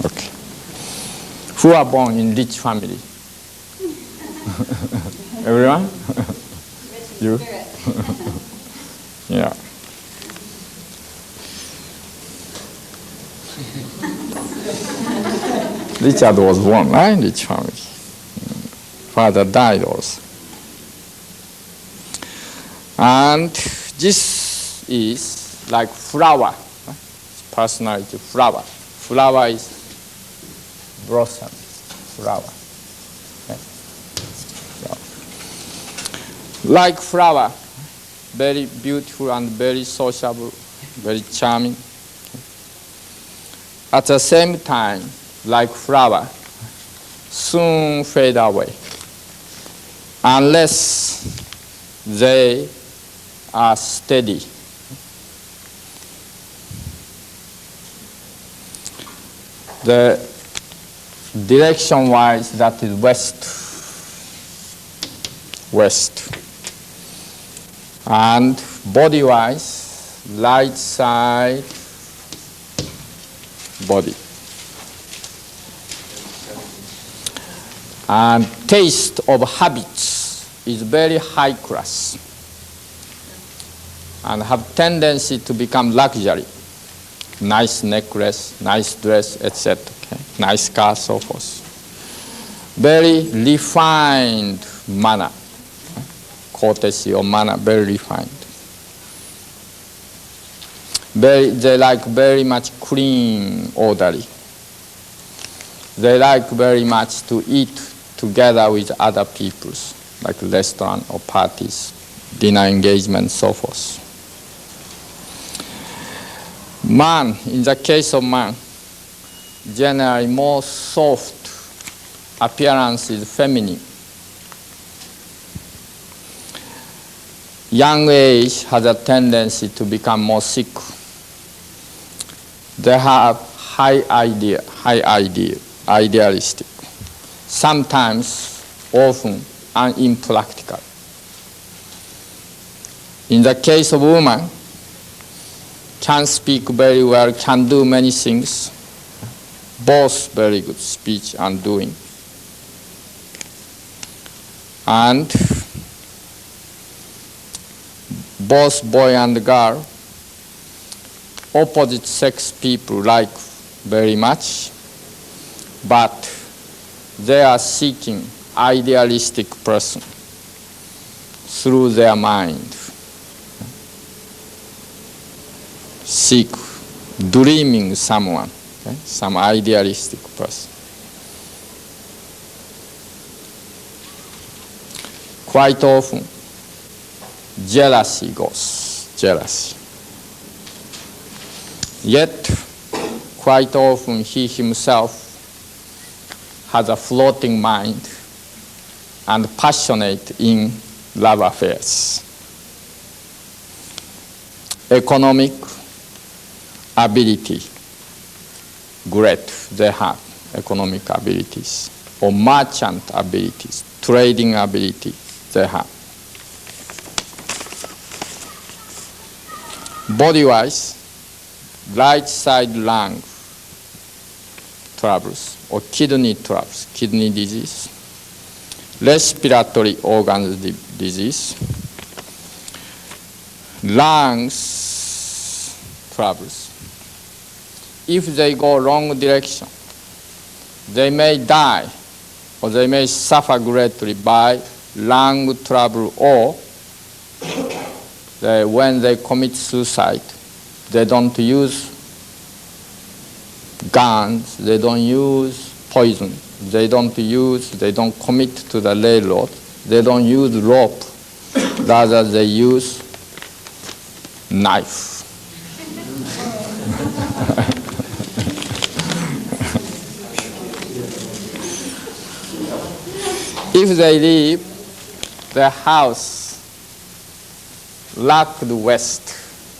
[SPEAKER 1] Okay. Who are born in rich family? Everyone? You? Yeah. Richard was born, right? Rich family. Father died also. And this is like flower, right? Personality, flower. Flower is blossom, flower. Like flower, very beautiful and very sociable, very charming. At the same time, like flower, soon fade away unless they are steady. The direction-wise, that is west. And body-wise, right side body. And taste of habits is very high class and have tendency to become luxury. Nice necklace, nice dress, etc. Okay? Nice car, so forth. Very refined manner. Courtesy or manner, very refined. They like very much clean, orderly. They like very much to eat together with other peoples, like restaurant or parties, dinner engagement, so forth. Man, in the case of man, generally more soft appearance is feminine. Young age has a tendency to become more sick. They have high idealistic, sometimes, often, impractical. In the case of woman, can speak very well, can do many things, both very good speech and doing. And both boy and girl, opposite sex people like very much, but they are seeking idealistic person through their mind. Seek, dreaming someone, okay? Some idealistic person. Quite often, jealousy goes, jealousy. Yet, quite often he himself has a floating mind and passionate in love affairs. Economic ability, great, they have economic abilities, or merchant abilities, trading ability, they have. Body-wise, right side lung troubles or kidney troubles, kidney disease, respiratory organs disease, lungs troubles. If they go wrong direction, they may die or they may suffer greatly by lung trouble, or when they commit suicide, they don't use guns, they don't use poison, they don't commit to the railroad, they don't use rope, rather they use knife. If they leave their house locked west,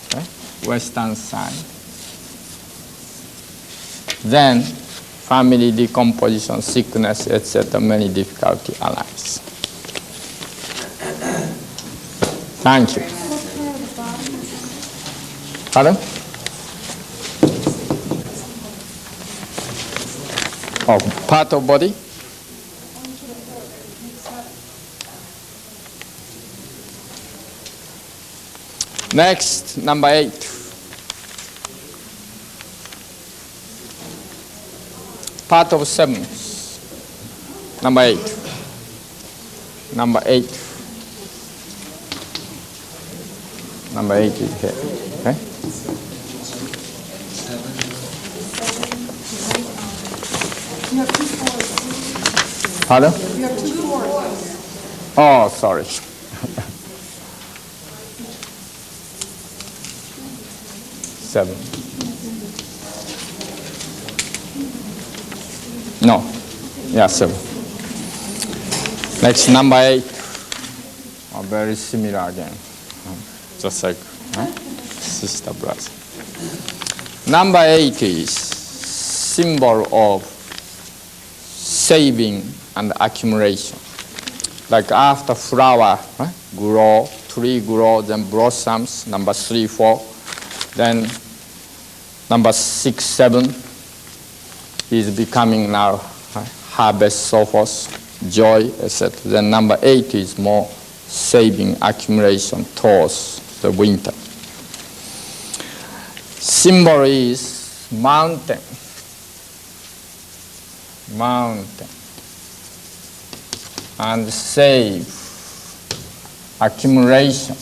[SPEAKER 1] okay, western side, then family decomposition, sickness, etc., many difficulty arise. Thank you. Pardon? Oh, part of body? Next, number 8. Part of 7. Number 8. Number 8. Number 8 is here. Okay?
[SPEAKER 2] You have 2 fours.
[SPEAKER 1] Pardon?
[SPEAKER 2] You have 2 fours.
[SPEAKER 1] Oh, sorry. 7. No, yeah, 7. Next, number 8. Oh, very similar again, just like sister, brother. Number 8 is symbol of saving and accumulation. Like after flower grow, tree grow, then blossoms, number 3, 4. Then number 6, 7 is becoming now harvest, so forth, joy, etc. Then number 8 is more saving, accumulation towards the winter. Symbol is mountain. Mountain. And save, accumulation.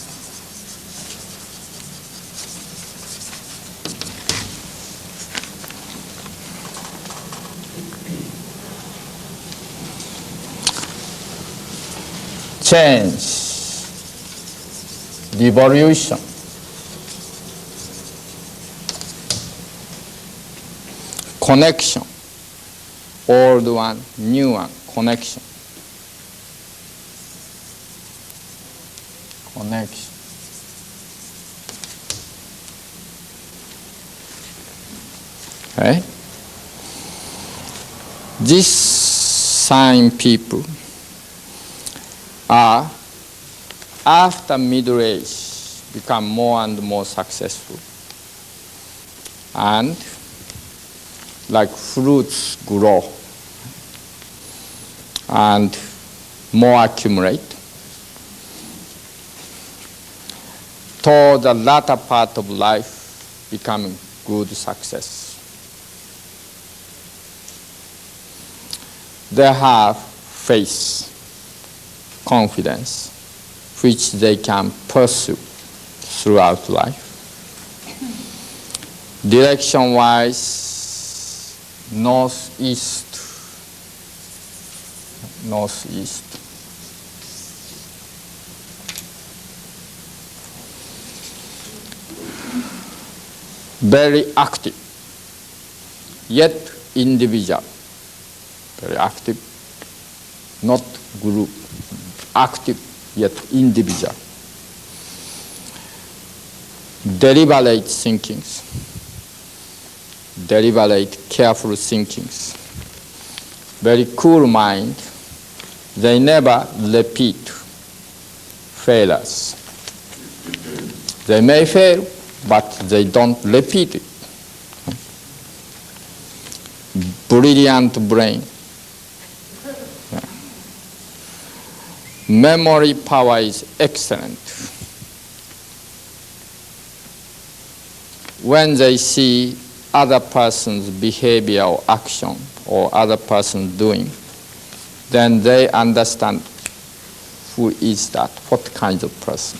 [SPEAKER 1] Change, revolution. Connection, old one, new one, connection. Connection. Okay? This sign people are, after middle age, become more and more successful. And like fruits grow and more accumulate. Toward the latter part of life, becoming good success. They have faith, confidence, which they can pursue throughout life. Direction-wise, northeast. Very active, yet individual. Very active, not group. Active, yet individual. Deliberate thinkings. Deliberate, careful thinkings. Very cool mind. They never repeat failures. They may fail, but they don't repeat it. Brilliant brain. Yeah. Memory power is excellent. When they see other person's behavior or action or other person doing, then they understand who is that, what kind of person.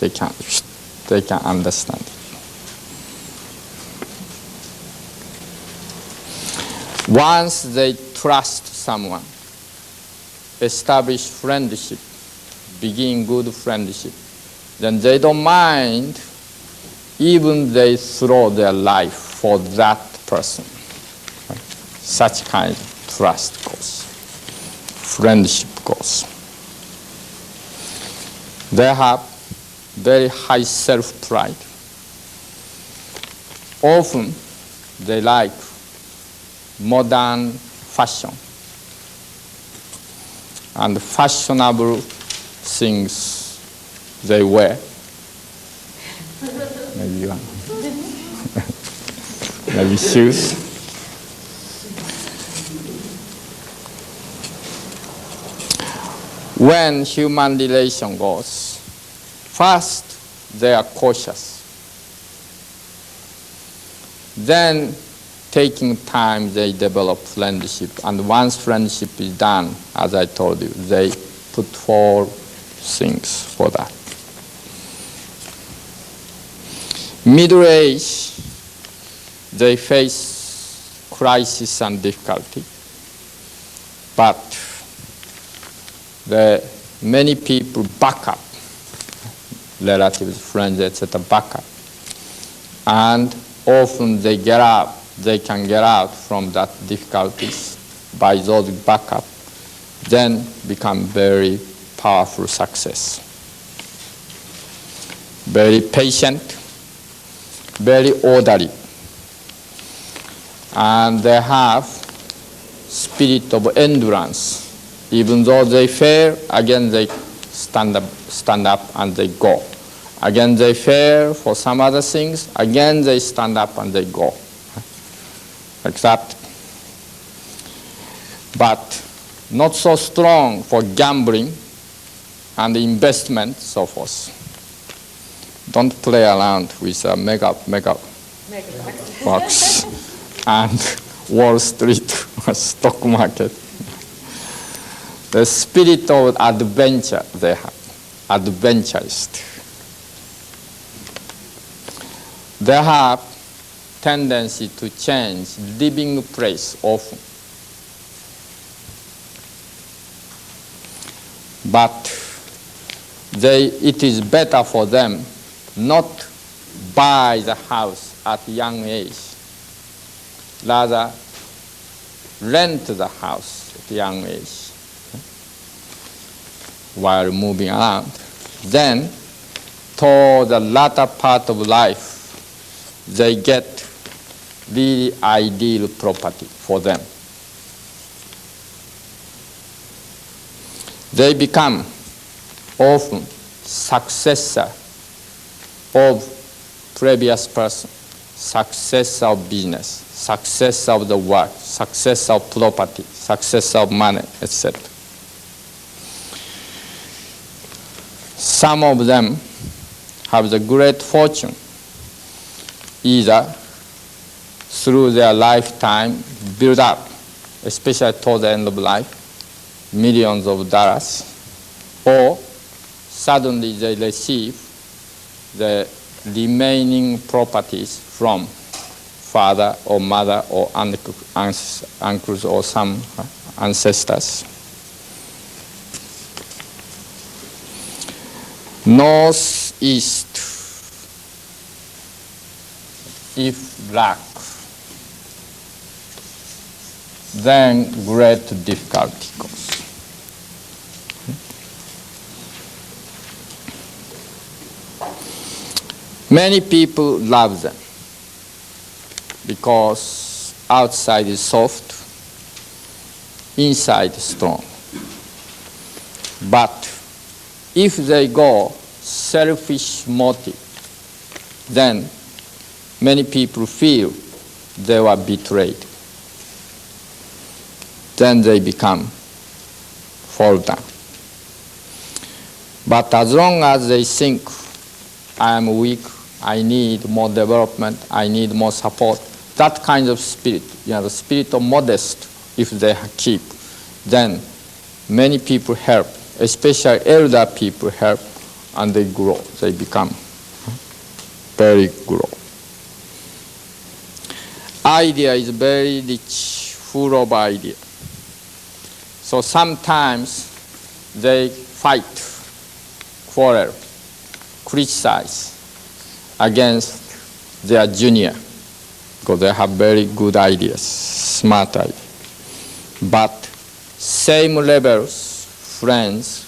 [SPEAKER 1] They can understand. Once they trust someone, establish friendship, begin good friendship, then they don't mind even they throw their life for that person. Right? Such kind of trust goes, friendship goes. They have very high self-pride. Often they like modern fashion and fashionable things they wear. Maybe one. Maybe shoes. When human relation goes, first they are cautious. Then taking time, they develop friendship. And once friendship is done, as I told you, they put forward things for that. Middle age, they face crisis and difficulty. But many people back up, relatives, friends, etc., back up. And often they can get out from that difficulties by those backup, then become very powerful success. Very patient, very orderly, and they have spirit of endurance. Even though they fail, again they stand up and they go. Again they fail for some other things, again they stand up and they go. Like that. But not so strong for gambling and investment, so forth. Don't play around with a mega box and Wall Street or stock market. The spirit of adventure they have, adventurist. They have tendency to change living place often. But it is better for them not buy the house at young age, rather rent the house at young age while moving around. Then, toward the latter part of life, they get really ideal property for them. They become often successor of previous person, successor of business, successor of the work, successor of property, successor of money, etc. Some of them have the great fortune, either through their lifetime, build up, especially toward the end of life, millions of dollars, or suddenly they receive the remaining properties from father or mother or uncles or some ancestors. Northeast, if lack, then great difficulty comes. Many people love them because outside is soft, inside is strong. But if they go selfish motive, then many people feel they were betrayed. Then they fall down. But as long as they think, I am weak, I need more development, I need more support, that kind of spirit, the spirit of modest, if they keep, then many people help, especially elder people help, and they grow, they become very grow. Idea is very rich, full of idea. So sometimes they fight, quarrel, criticize against their junior because they have very good ideas, smart ideas. But same levels, friends,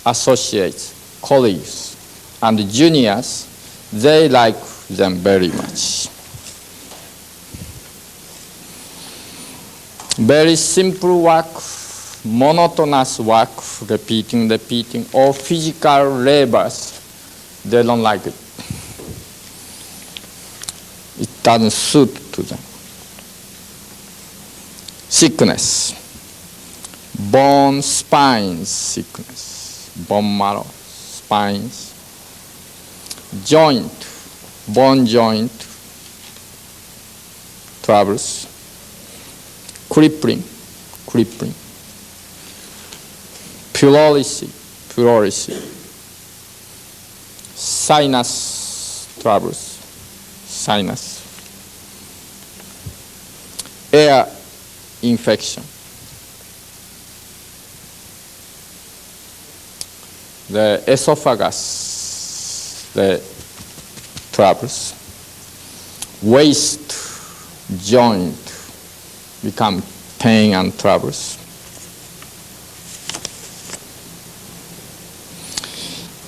[SPEAKER 1] associates, colleagues, and juniors, they like them very much. Very simple work, monotonous work, repeating, or physical labors, they don't like it. It doesn't suit to them. Sickness, bone spines sickness, bone marrow, spines, joint, bone joint troubles, crippling, pleurisy, sinus troubles, sinus, air infection, the esophagus, the troubles, waist joint become pain and troubles.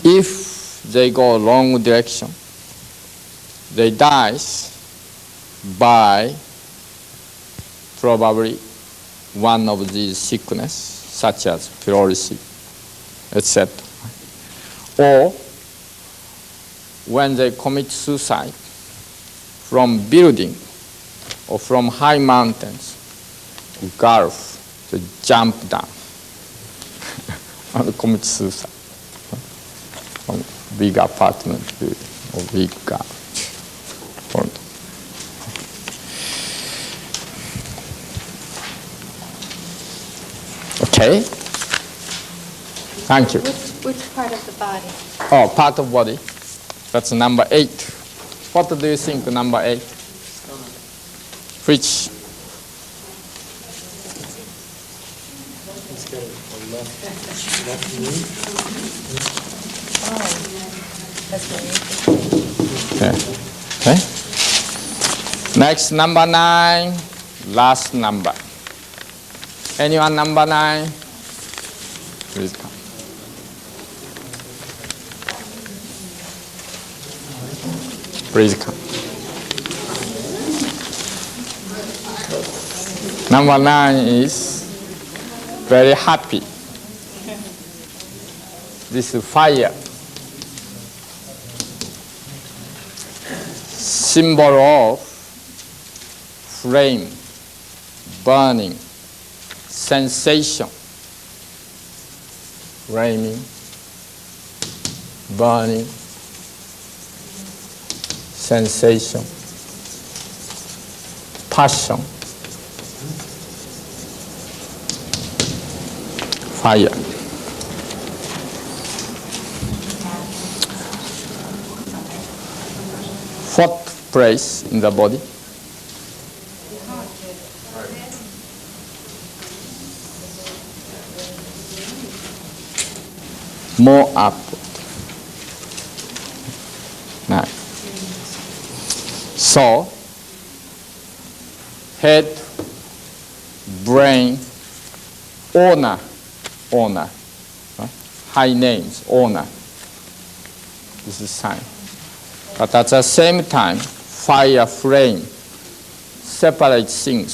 [SPEAKER 1] If they go wrong direction, they die by probably one of these sickness, such as pleurisy, etc. Or when they commit suicide from building or from high mountains, gulf, they jump down and commit suicide from big apartment building or big gulf. Okay. Thank you.
[SPEAKER 4] Which part of the body?
[SPEAKER 1] Oh, part of body. That's number 8. What do you think, number 8? Which?
[SPEAKER 4] That's very interesting.
[SPEAKER 1] Okay. Next, number 9. Last number. Anyone number 9? Please come. Please come. Number 9 is very happy. This is fire. Symbol of flame, burning, sensation, flaming, burning, sensation, passion, fire. What place in the body? More upward. Nice. So, head, brain, owner, high names, owner. This is sign. But at the same time, fire, flame, separate things.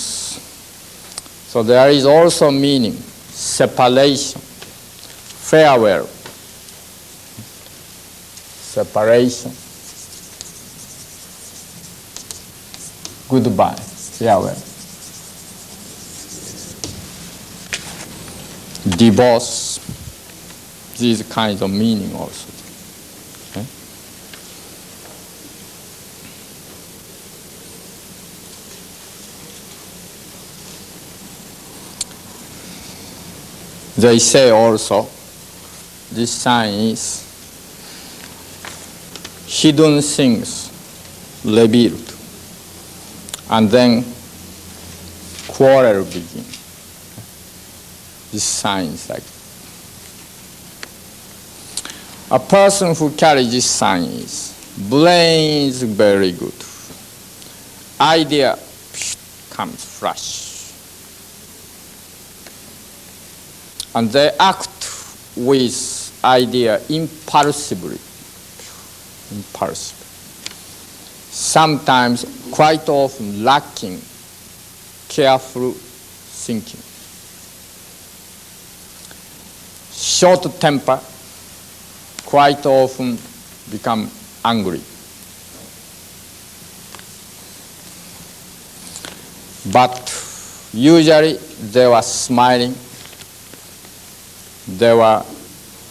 [SPEAKER 1] So there is also meaning, separation, farewell, separation, goodbye, farewell, divorce, these kinds of meaning also. Okay? They say also, this sign is hidden things revealed, and then quarrel begin. This sign is like a person who carries this sign is brain is very good. Idea comes flash. And they act with idea impulsively. Sometimes, quite often, lacking careful thinking. Short temper, quite often become angry. But usually they were smiling, they were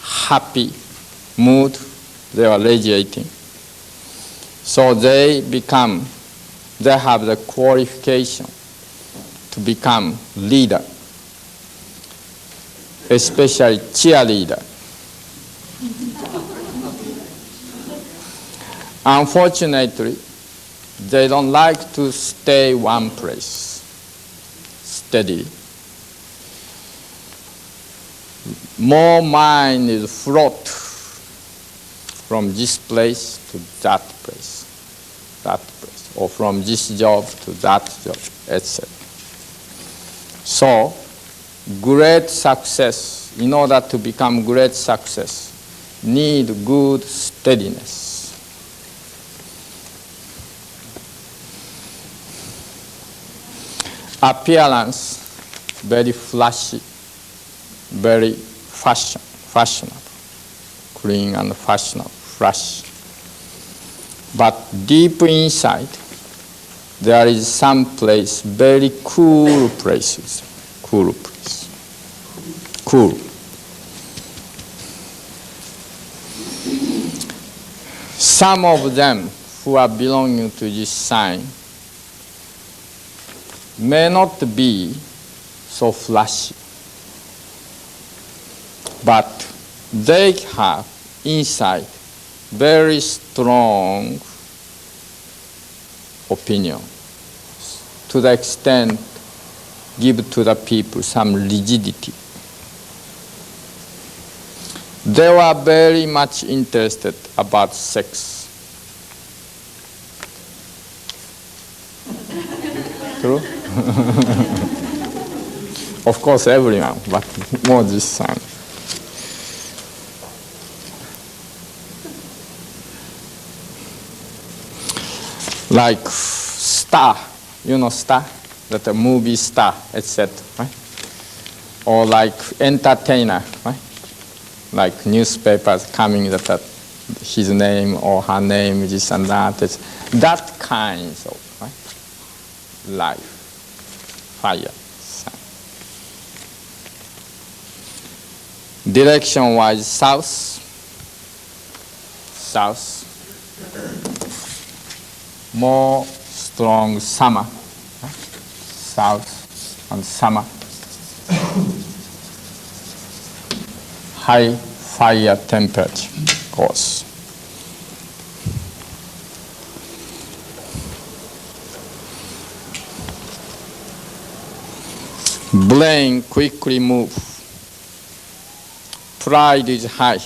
[SPEAKER 1] happy mood, they were radiating. So they have the qualification to become leader, especially cheerleader. Unfortunately, they don't like to stay one place steadily. More mind is float from this place to that place, that place. or from this job to that job, etc. So, great success, in order to become great success, need good steadiness. Appearance, very flashy, very fashionable, clean and fashionable, flash. But deep inside, there is some place, very cool places, cool place, cool. Some of them who are belonging to this sign may not be so flashy, but they have inside very strong opinion, to the extent give to the people some rigidity. They were very much interested about sex. True? Of course, everyone, but more this time. Like star, you know star, that a movie star, etc. Right? Or like entertainer, right? Like newspapers coming that his name or her name, this and that. That kind of life, fire, sun. Direction-wise, south, more strong summer, south and summer. High fire temperature course. Brain quickly move. Pride is high.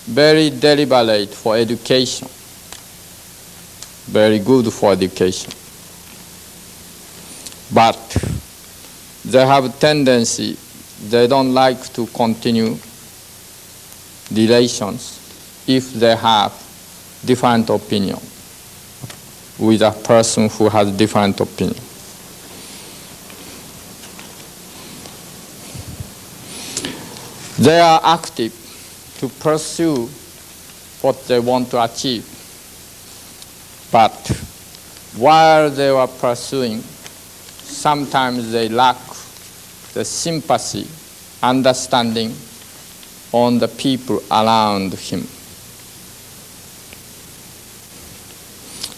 [SPEAKER 1] Very deliberate for education. Very good for education. But they have tendency, they don't like to continue relations if they have different opinion with a person who has different opinion. They are active to pursue what they want to achieve. But while they are pursuing, sometimes they lack the sympathy, understanding on the people around him.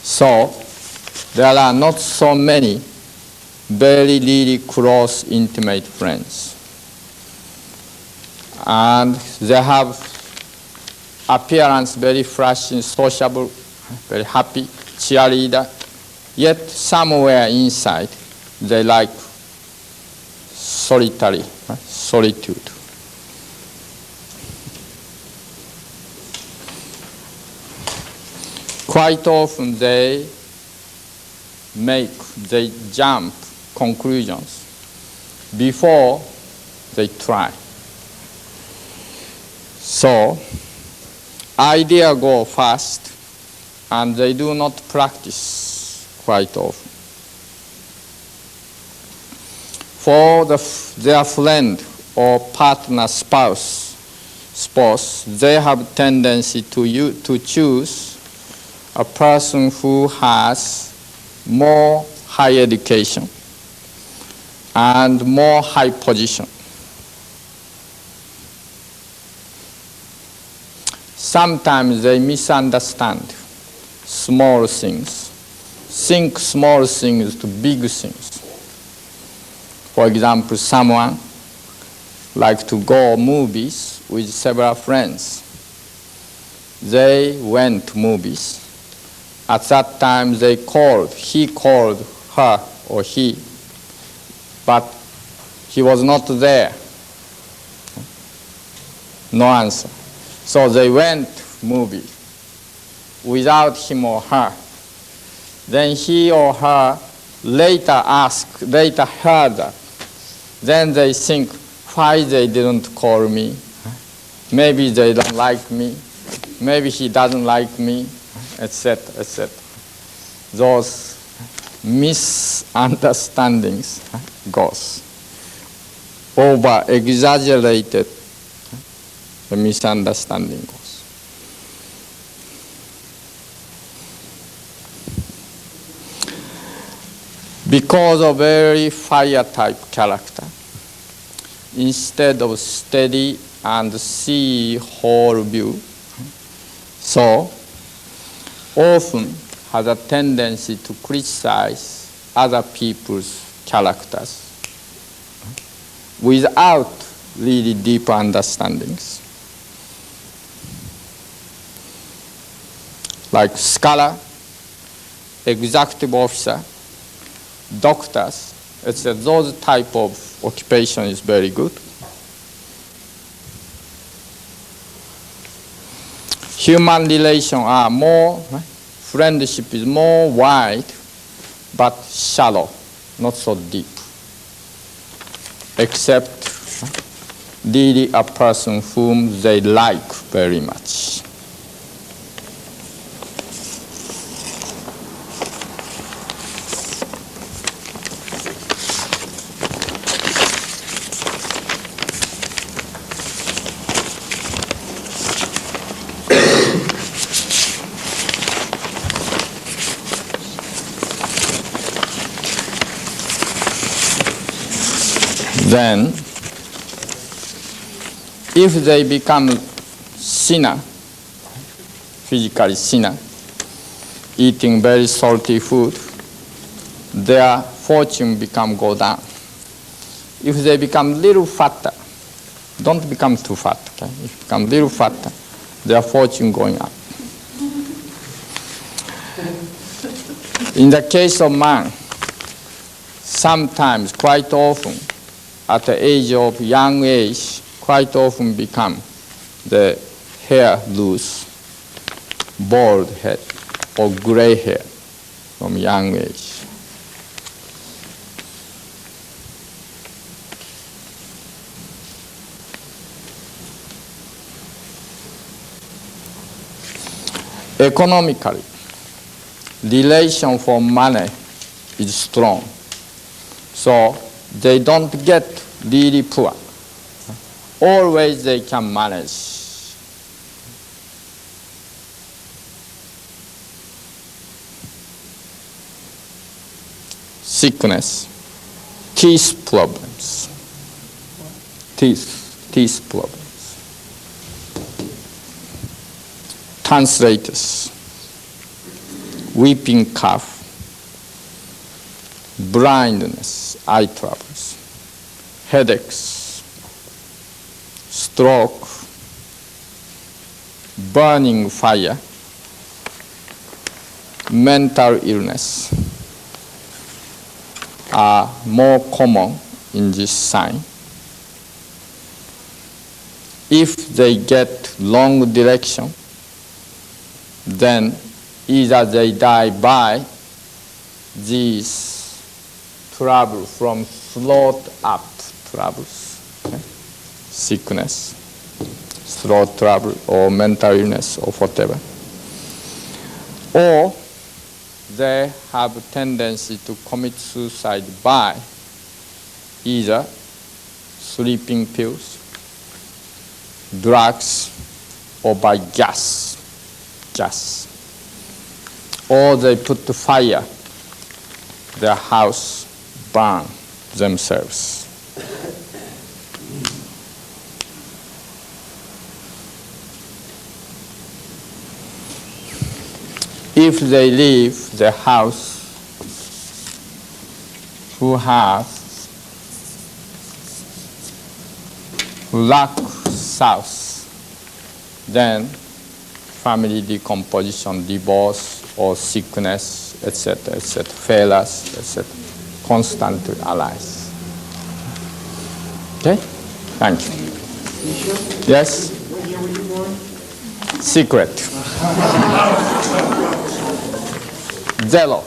[SPEAKER 1] So there are not so many very really close, intimate friends. And they have appearance very flashing, sociable, very happy, cheerleader. Yet somewhere inside, they like solitary, solitude. Quite often they jump conclusions before they try. So, ideas go fast, and they do not practice quite often. For their friend or partner, spouse, they have tendency to choose a person who has more high education and more high position. Sometimes they misunderstand small things, think small things to big things. For example, someone like to go movies with several friends. They went to movies. At that time he called her or he, but he was not there. No answer. So they went movie. without him or her, then he or her later heard that. Then they think, why they didn't call me? Maybe they don't like me. Maybe he doesn't like me, etc., etc. Those misunderstandings goes. Over-exaggerated misunderstanding goes. Because of very fire-type character, instead of steady and see whole view, so often has a tendency to criticize other people's characters without really deep understandings. Like scholar, executive officer, doctors, etc. Those type of occupation is very good. Human relations are more, friendship is more wide, but shallow, not so deep. Except really a person whom they like very much. Then, if they become sinner, physically sinner, eating very salty food, their fortune go down. If they become little fatter, don't become too fat, okay? If you become little fatter, their fortune going up. In the case of man, sometimes, quite often, at the young age, quite often become the hair loose, bald head, or gray hair from young age. Economically, relation for money is strong. So they don't get really poor. Always they can manage. Sickness, teeth problems, teeth problems. Translators, weeping cough, blindness, eye troubles, headaches, stroke, burning fire, mental illness are more common in this sign. If they get long direction, then either they die by these trouble from throat up troubles, okay? Sickness, throat trouble, or mental illness, or whatever. Or they have a tendency to commit suicide by either sleeping pills, drugs, or by gas. Or they put to fire their house, burn themselves. If they leave the house who lack south, then family decomposition, divorce, or sickness, etc., etc., failures, etc., constantly arise. Okay? Thank you.
[SPEAKER 3] Michio,
[SPEAKER 1] Yes?
[SPEAKER 3] what year were you born?
[SPEAKER 1] Secret. Zero.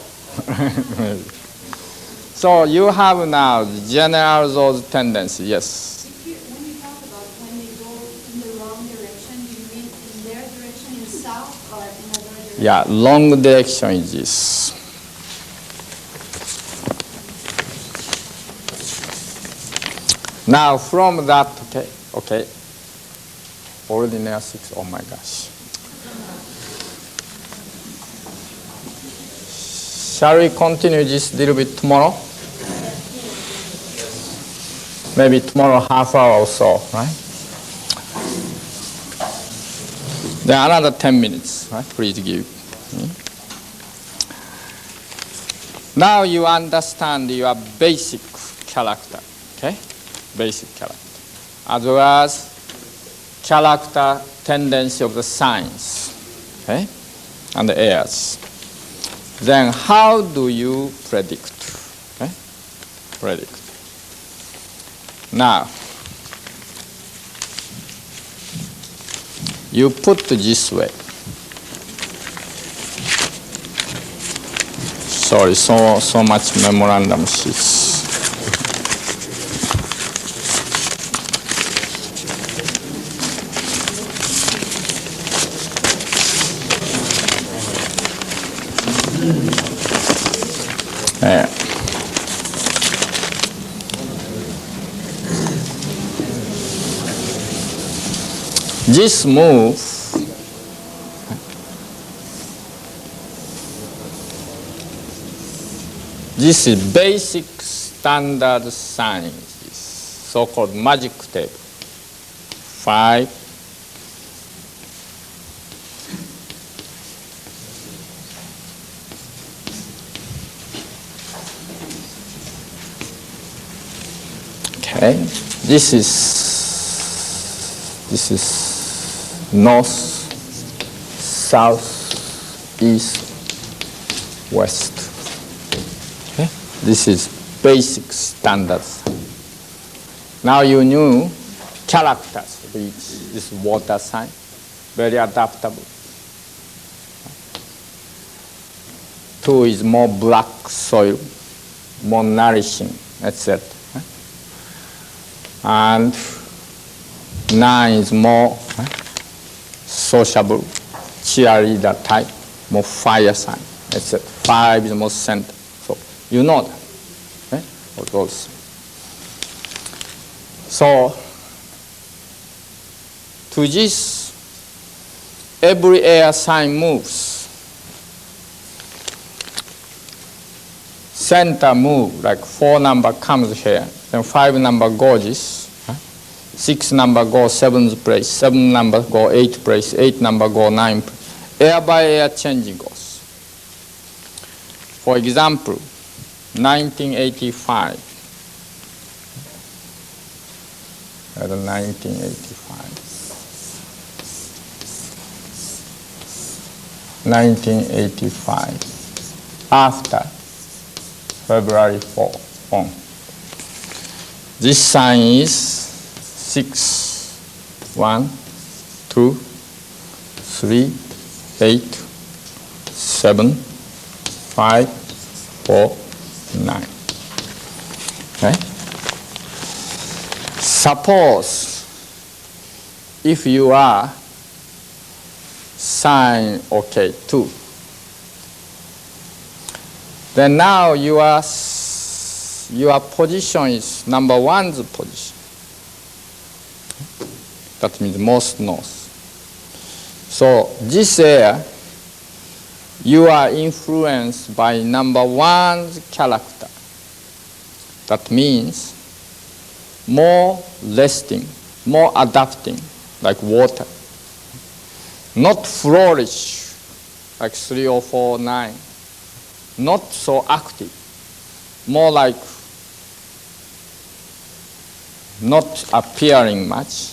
[SPEAKER 1] So you have now general those tendencies, yes.
[SPEAKER 2] When you talk about when they go in the wrong direction, do you mean in their direction, in south, or in another direction?
[SPEAKER 1] Yeah, long direction is this. Now from that, okay. Already near 6, oh my gosh. Shall we continue this a little bit tomorrow? Maybe tomorrow half hour or so, right? Then another 10 minutes, right? Please give me. Now you understand your basic character, okay? Basic character. As well as character tendency of the signs, okay? And the airs. Then how do you predict? Okay? Predict. Now, you put this way. Sorry, so much memorandum sheets. Yeah. This move this is basic standard sign, so-called magic table. 5, okay. This is north, south, east, west. Okay? This is basic standards. Now you knew characters of each. This water sign, very adaptable. 2 is more black soil, more nourishing, etc. And 9 is more sociable, cheerleader type, more fire sign, etc. 5 is more center. So you know that. Of those. So to this, every air sign moves. Center move, like 4 number comes here, then 5 number goes. 6 number go 7th place, 7 number go 8th place, 8 number go 9th place. Air by air changing goes. For example, 1985. 1985. After February 4 on. This sign is 6, 1, 2, 3, 8, 7, 5, 4, 9. Okay? Suppose if you are sign okay 2, then now your position is number 1's position. That means most north. So this air, you are influenced by number 1's character. That means more resting, more adapting, like water. Not flourish, like 3 or 4, 9. Not so active, more like not appearing much,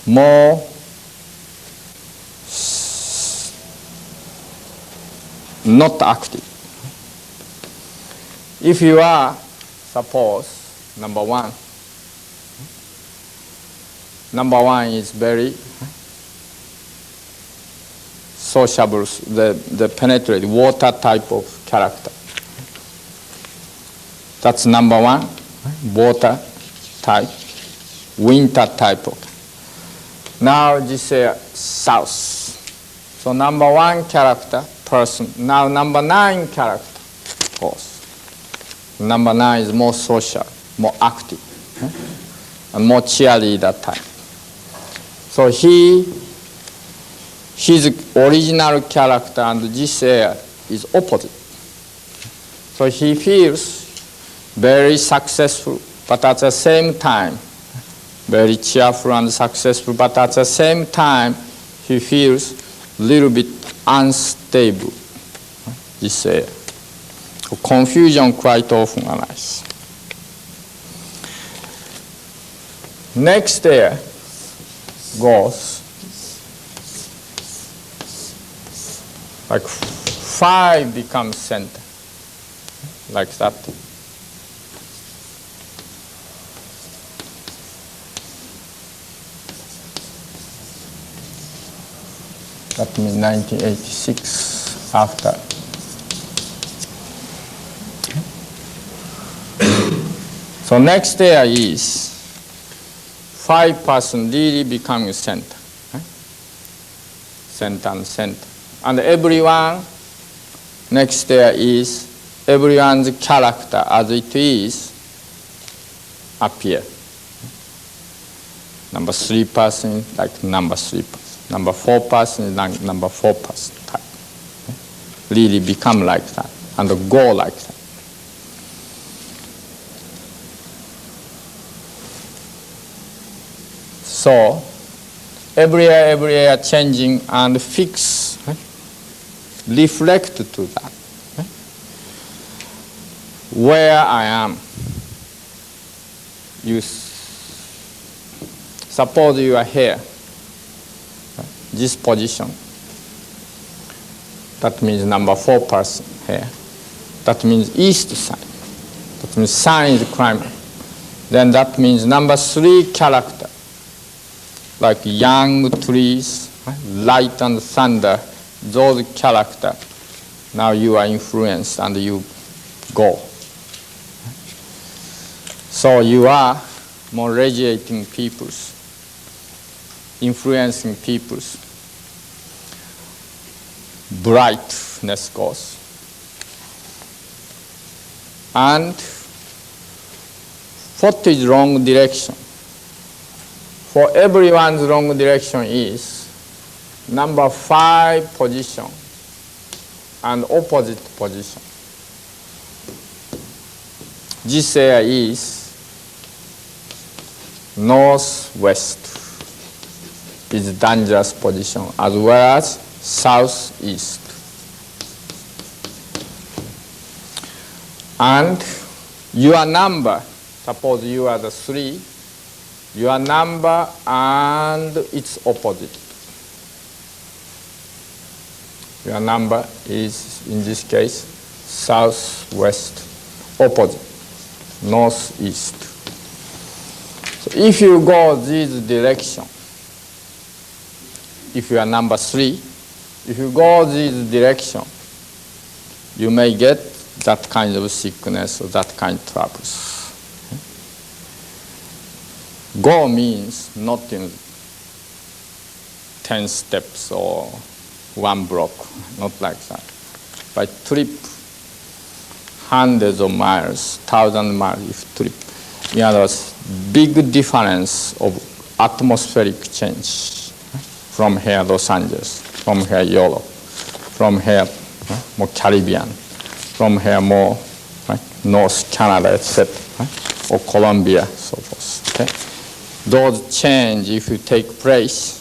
[SPEAKER 1] more not active. If you are, suppose, number 1, number one is very sociable, the penetrate, water type of character. That's number one, water type, winter type of. Now this is south. So number one character, person. Now number 9 character, horse. Number 9 is more social, more active, and more cheerleader type. So his original character and this air is opposite. So he feels very successful, but at the same time, very cheerful and successful, but at the same time, he feels a little bit unstable. This air. Confusion quite often arises. Next air goes like 5 becomes center, like that. That means 1986 after. So next year is 5% really becoming center. Center and center. And everyone, next year is everyone's character as it is appear. Number 3% like number 3%. Number 4% is like number 4% type. Really become like that and go like that. So every year changing and fix, reflect to that. Where I am. You suppose you are here. This position, that means number 4% here. That means east side. That means sun is climbing. Then that means number 3 character, like young trees, light and thunder, those character. Now you are influenced and you go. So you are more radiating peoples, influencing peoples. Brightness goes. And what is wrong direction? For everyone's wrong direction is number 5 position and opposite position. This area is northwest, is dangerous position, as well as southeast. And your number, suppose you are the 3, your number and its opposite. Your number is, in this case, southwest, opposite, northeast. So if you go this direction, if you are number 3, if you go this direction, you may get that kind of sickness or that kind of troubles. Go means not in 10 steps or 1 block, not like that. By trip, hundreds of miles, 1,000 miles if trip. In other words, big difference of atmospheric change from here Los Angeles, from here Europe, from here more Caribbean, from here more North Canada, etc., or Colombia, so forth. Okay? Those change, if you take place,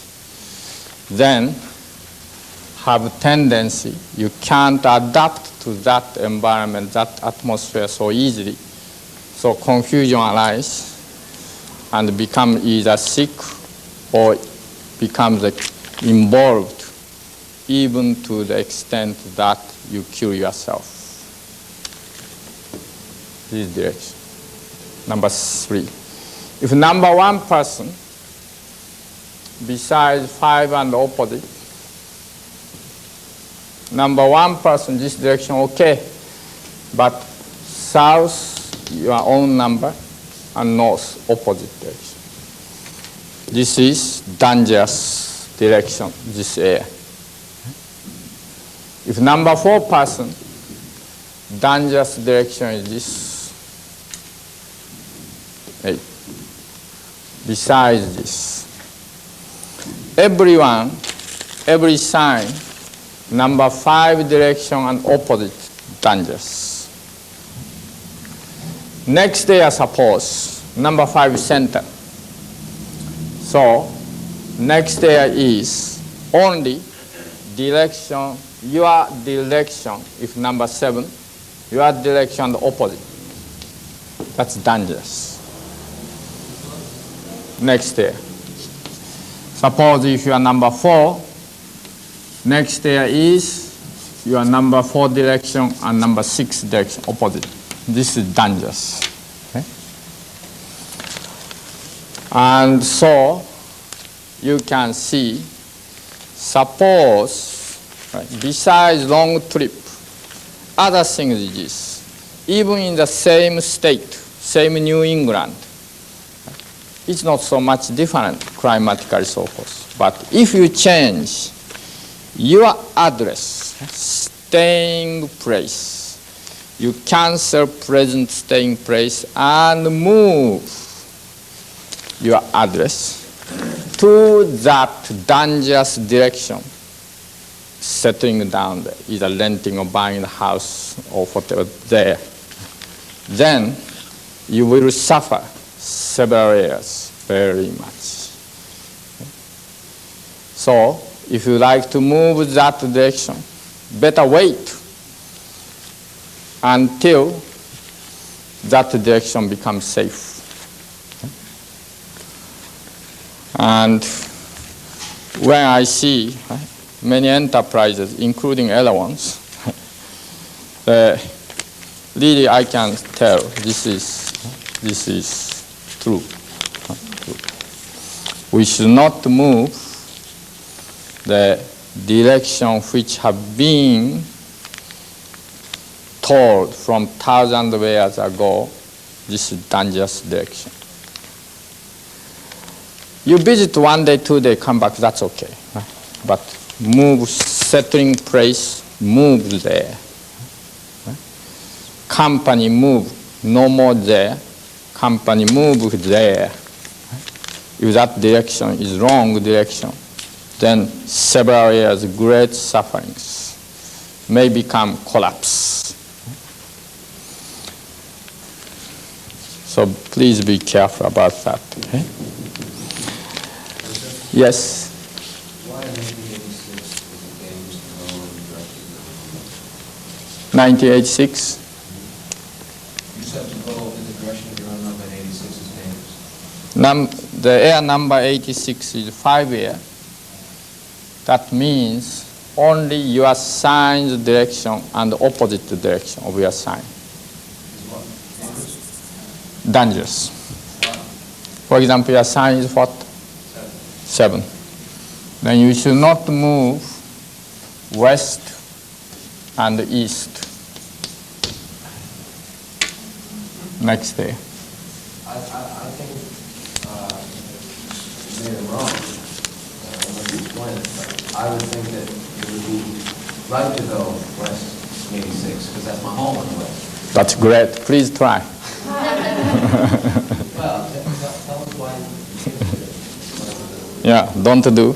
[SPEAKER 1] then have tendency, you can't adapt to that environment, that atmosphere so easily. So confusion arises and become either sick or becomes involved, even to the extent that you kill yourself. This direction. Number 3. If number 1 person besides 5 and opposite. Number 1 person, this direction okay, but south, your own number, and north, opposite direction. This is dangerous direction, this area. If number 4 person, dangerous direction is this. Hey. Besides this, everyone, every sign, number 5 direction and opposite, dangerous. Next area, suppose, number 5 center. So, next area is only direction, your direction, if number 7, your direction the opposite. That's dangerous. Next area. Suppose if you are number 4, next area is your number 4 direction and number 6 direction opposite. This is dangerous. Okay? And so you can see, suppose, right, besides long trip, other things is this. Even in the same state, same New England, it's not so much different climatically, so forth. But if you change your address, staying place, you cancel present staying place and move your address to that dangerous direction, settling down there, either renting or buying a house or whatever there, then you will suffer several areas very much. So, if you like to move that direction, better wait until that direction becomes safe. And when I see many enterprises, including other ones, really I can tell this is true. We should not move the direction which have been told from thousands of years ago. This is dangerous direction. You visit 1 day, 2 days, come back, that's okay. Right? But move, settling place, move there. Right? Company move, no more there. Company move there. If that direction is wrong direction, then several years great sufferings may become collapse. So please be careful about that. Okay? Yes?
[SPEAKER 5] Why in 1986 was the game used to go in the direction?
[SPEAKER 1] 1986?
[SPEAKER 5] You said to go in the direction of your own number 86 is dangerous.
[SPEAKER 1] The air number 86 is 5 air. That means only your sign's direction and the opposite direction of your sign.
[SPEAKER 5] Is what?
[SPEAKER 1] Dangerous.
[SPEAKER 5] Why?
[SPEAKER 1] For example, your sign is what? 7. Then you should not move west and east. Next day.
[SPEAKER 5] I think you made it wrong. Unless you explain it. But I would think that it would be right to go west 86 because that's my home on the west.
[SPEAKER 1] That's great. Please try.
[SPEAKER 5] Well, tell us why.
[SPEAKER 1] Yeah, don't do.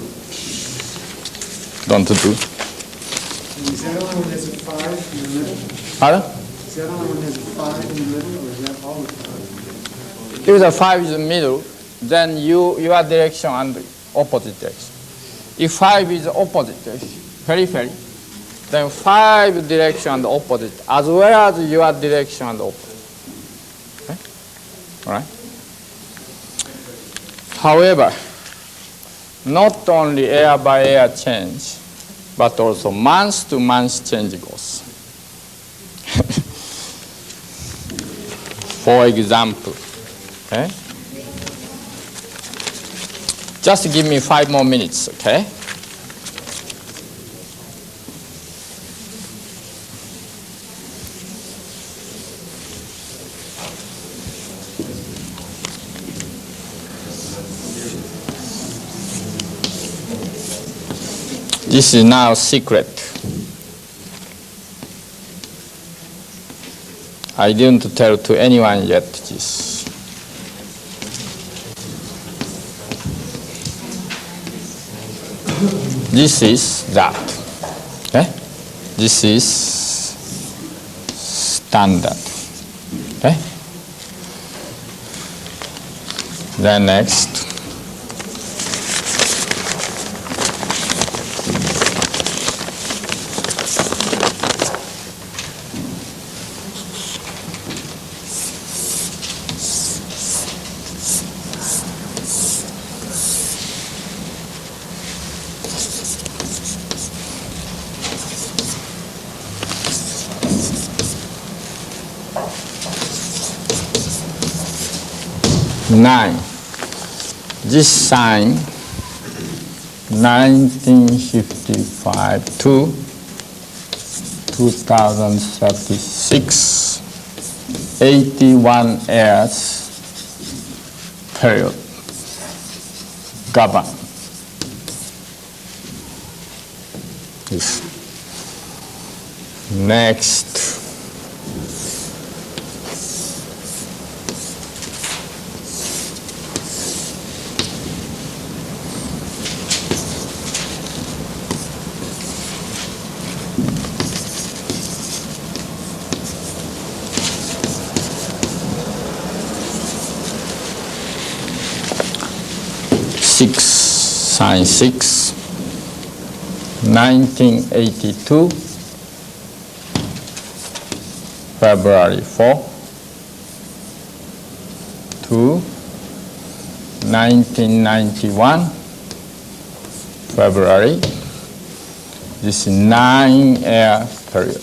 [SPEAKER 1] Don't do.
[SPEAKER 3] Is that only when there's a 5 in the middle?
[SPEAKER 1] Pardon?
[SPEAKER 3] Is that only when there's a 5 in the middle, or is that all the time?
[SPEAKER 1] If the 5 is in the middle, then your direction and opposite direction. If 5 is opposite direction, periphery, then 5 direction and opposite, as well as your direction and opposite. Okay? All right? However, not only air by air change, but also month to month change goes. For example, okay? Just give me 5 more minutes, okay? This is now secret. I didn't tell to anyone yet this. This is that. Okay? This is standard. Okay? Then next. Nine. This sign, 1955 to 2036, 81 years period, govern. This. Next. Sign 6, 1982, February 4 to 1991, February. This is 9-year period.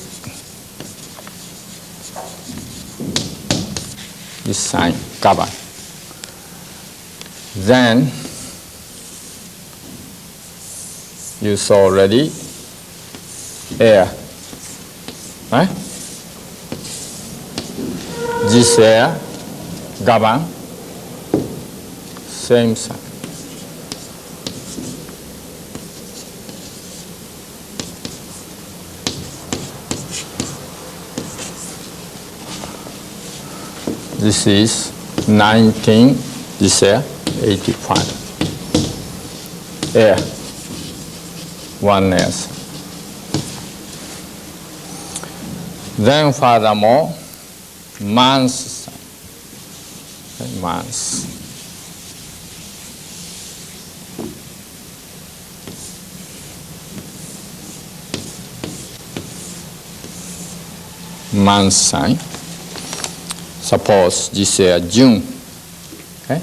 [SPEAKER 1] This sign govern. Then you saw already air, right? This air govern same sign. This is 19, this year, 85. Air, 1 year. Then furthermore, months, months. Month sign. Suppose this year June, okay?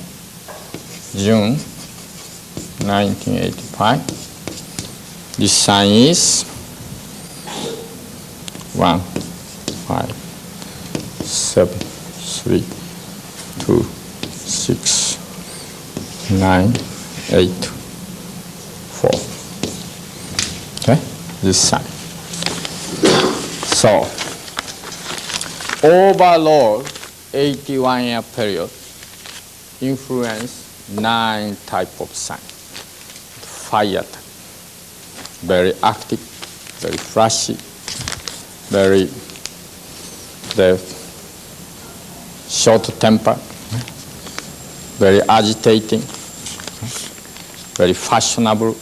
[SPEAKER 1] June 1985. This sign is 1, 5, 7, 3, 2, 6, 9, 8, 4. Okay? This sign. So, overall 81-year period influence 9 type of sign. Fire type, very active, very flashy, very short temper, very agitating, very fashionable,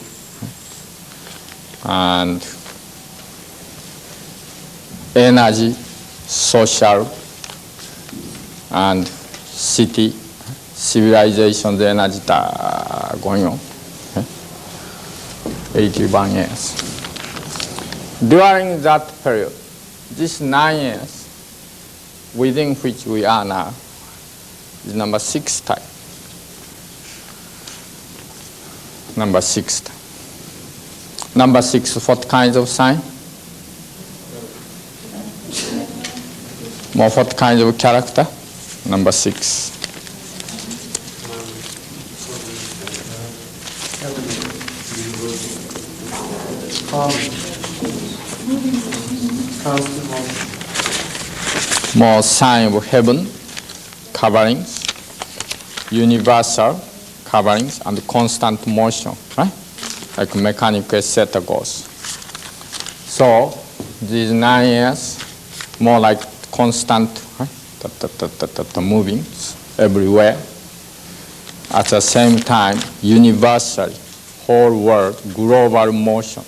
[SPEAKER 1] and energy, social, and city, civilization, the energy going on. 81 years. During that period, these 9 years, within which we are now, is number 6 type. Number 6 type. Number 6, what kinds of sign? More what kind of character? Number 6.
[SPEAKER 3] Constant motion.
[SPEAKER 1] More sign of heaven coverings, universal coverings, and constant motion, right? Like mechanical etc. goes. So these 9 years, more like constant, right? Moving everywhere. At the same time, universally, whole world, global motion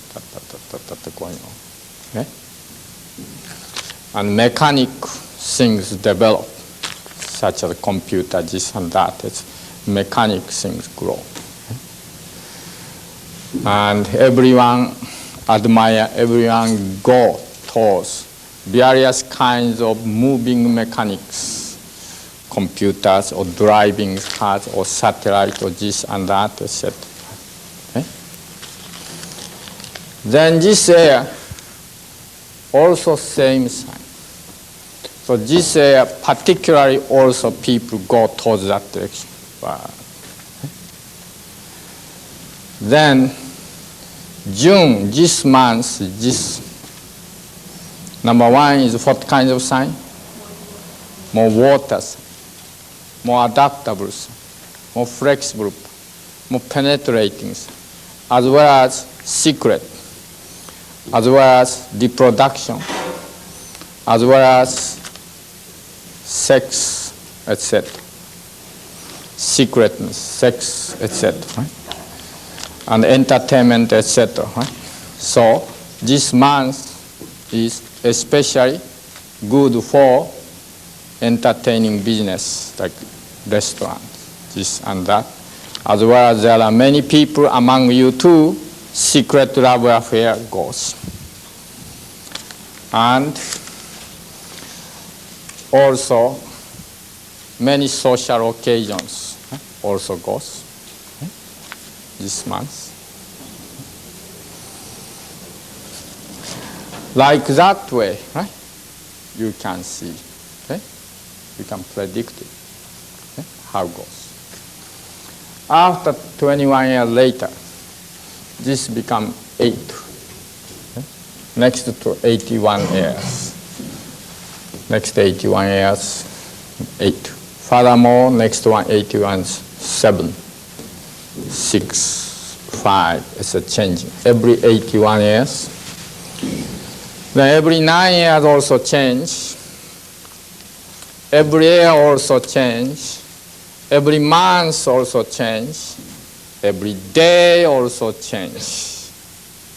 [SPEAKER 1] going on. Okay? And mechanic things develop, such as computer, this and that. It's mechanic things grow. And everyone admire, everyone go towards various kinds of moving mechanics, computers or driving cars or satellite or this and that, etc. Okay? Then this area also same sign. So this area particularly also people go towards that direction. Then June, this month, this number 1 is what kind of sign? More water sign, more adaptable sign, more flexible, more penetrating sign, as well as secret, as well as reproduction, as well as sex, etc. Secretness, sex, etc. Right? And entertainment, etc. Right? So this month is especially good for entertaining business, like restaurants, this and that. As well as there are many people among you too, secret love affair goes. And also many social occasions also goes this month. Like that way, right? You can see, okay? You can predict it, okay? How it goes. After 21 years later, this become 8, okay? Next to 81 years. Next 81 years, 8. Furthermore, next one 81 is 7, 6, 5. It's a changing every 81 years. Then every 9 years also change. Every year also change. Every month also change. Every day also change.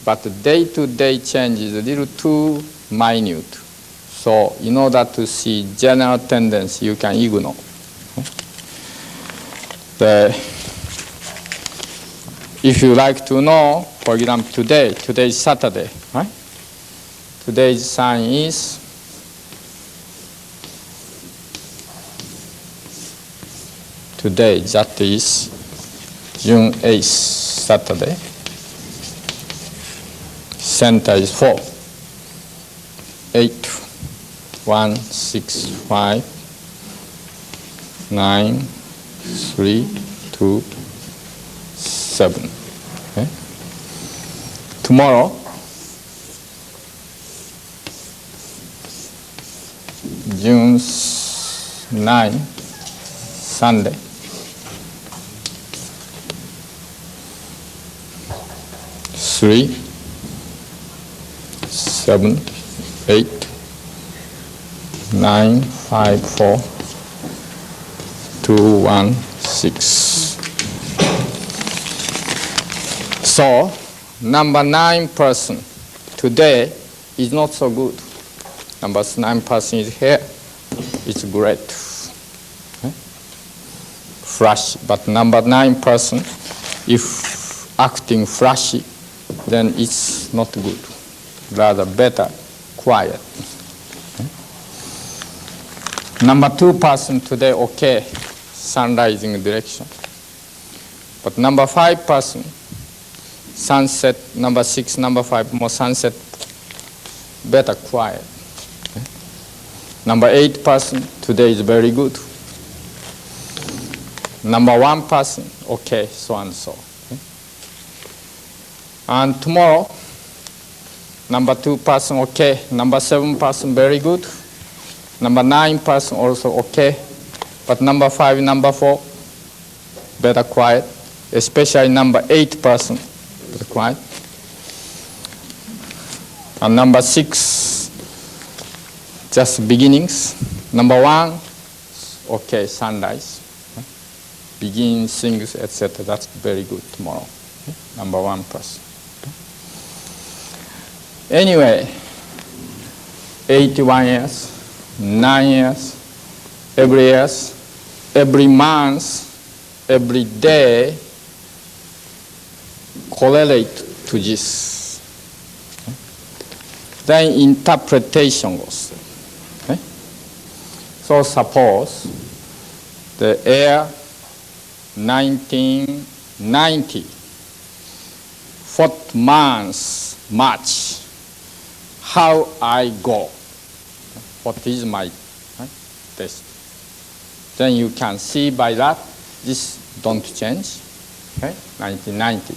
[SPEAKER 1] But the day-to-day change is a little too minute. So in order to see general tendency, you can ignore. If you like to know, for example, today is Saturday, right? Today's sign is today, that is June 8th, Saturday. Center is 4, 8, 1, 6, 5, 9, 3, 2, 7. Okay? Tomorrow, June 9, Sunday. Three, 7, 8, 9, 5, 4, 2, 1, 6. So, number 9 person today is not so good. Number 9 person is here. It's great. Okay? Flashy. But number 9 person, if acting flashy, then it's not good. Rather better, quiet. Okay? Number 2 person today, okay, sun rising direction. But number 5 person, sunset, number 6, number 5, more sunset, better quiet. Okay? Number 8 person, today is very good. Number 1 person, okay, so and so. Okay? And tomorrow, Number 2 person, okay. Number 7 person, very good. Number 9 person, also okay. But number 5, number 4, better quiet. Especially number 8 person, better quiet. And number 6, just beginnings. Number 1, okay, sunrise. Begin things, etc. That's very good tomorrow. Number 1 person. Anyway, 81 years, 9 years, every month, every day, correlate to this. Then interpretation goes. Okay? So suppose the year 1990, 4th month, March, how I go, what is my test. Then you can see by that, this don't change, okay, 1990.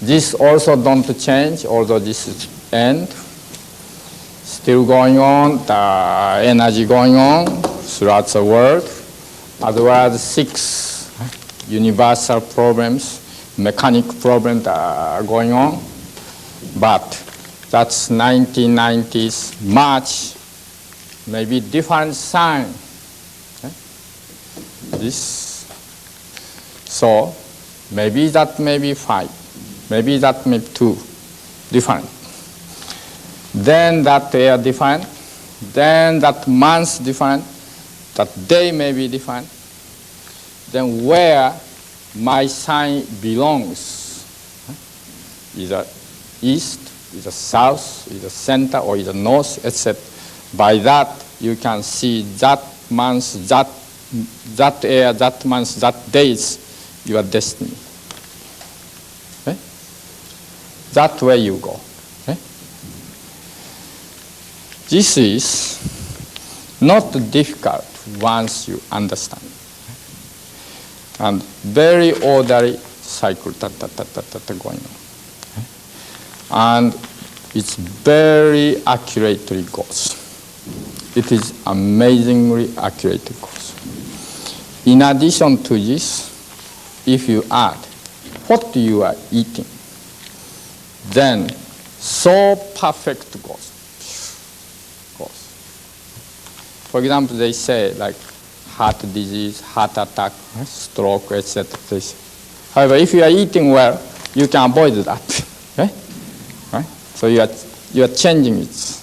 [SPEAKER 1] This also don't change, although this is end. Still going on, the energy going on throughout the world, as well as 6 universal problems, mechanic problems that are going on. But that's 1990s March, maybe different sign. Okay? This. So maybe that may be 5, maybe that may be 2, different. Then that year different, then that month different, that day may be different. Then where my sign belongs, either east, either south, either center, or either north, etc. By that, you can see that month, that year, that month, that days, your destiny. Okay? That way you go. Okay? This is not difficult once you understand. And very orderly cycle going on. And it's very accurately goes. It is amazingly accurately goes. In addition to this, if you add what you are eating, then so perfect goes. For example, they say like heart disease, heart attack, stroke, etc. However, if you are eating well, you can avoid that. Okay? Right? So you are changing it.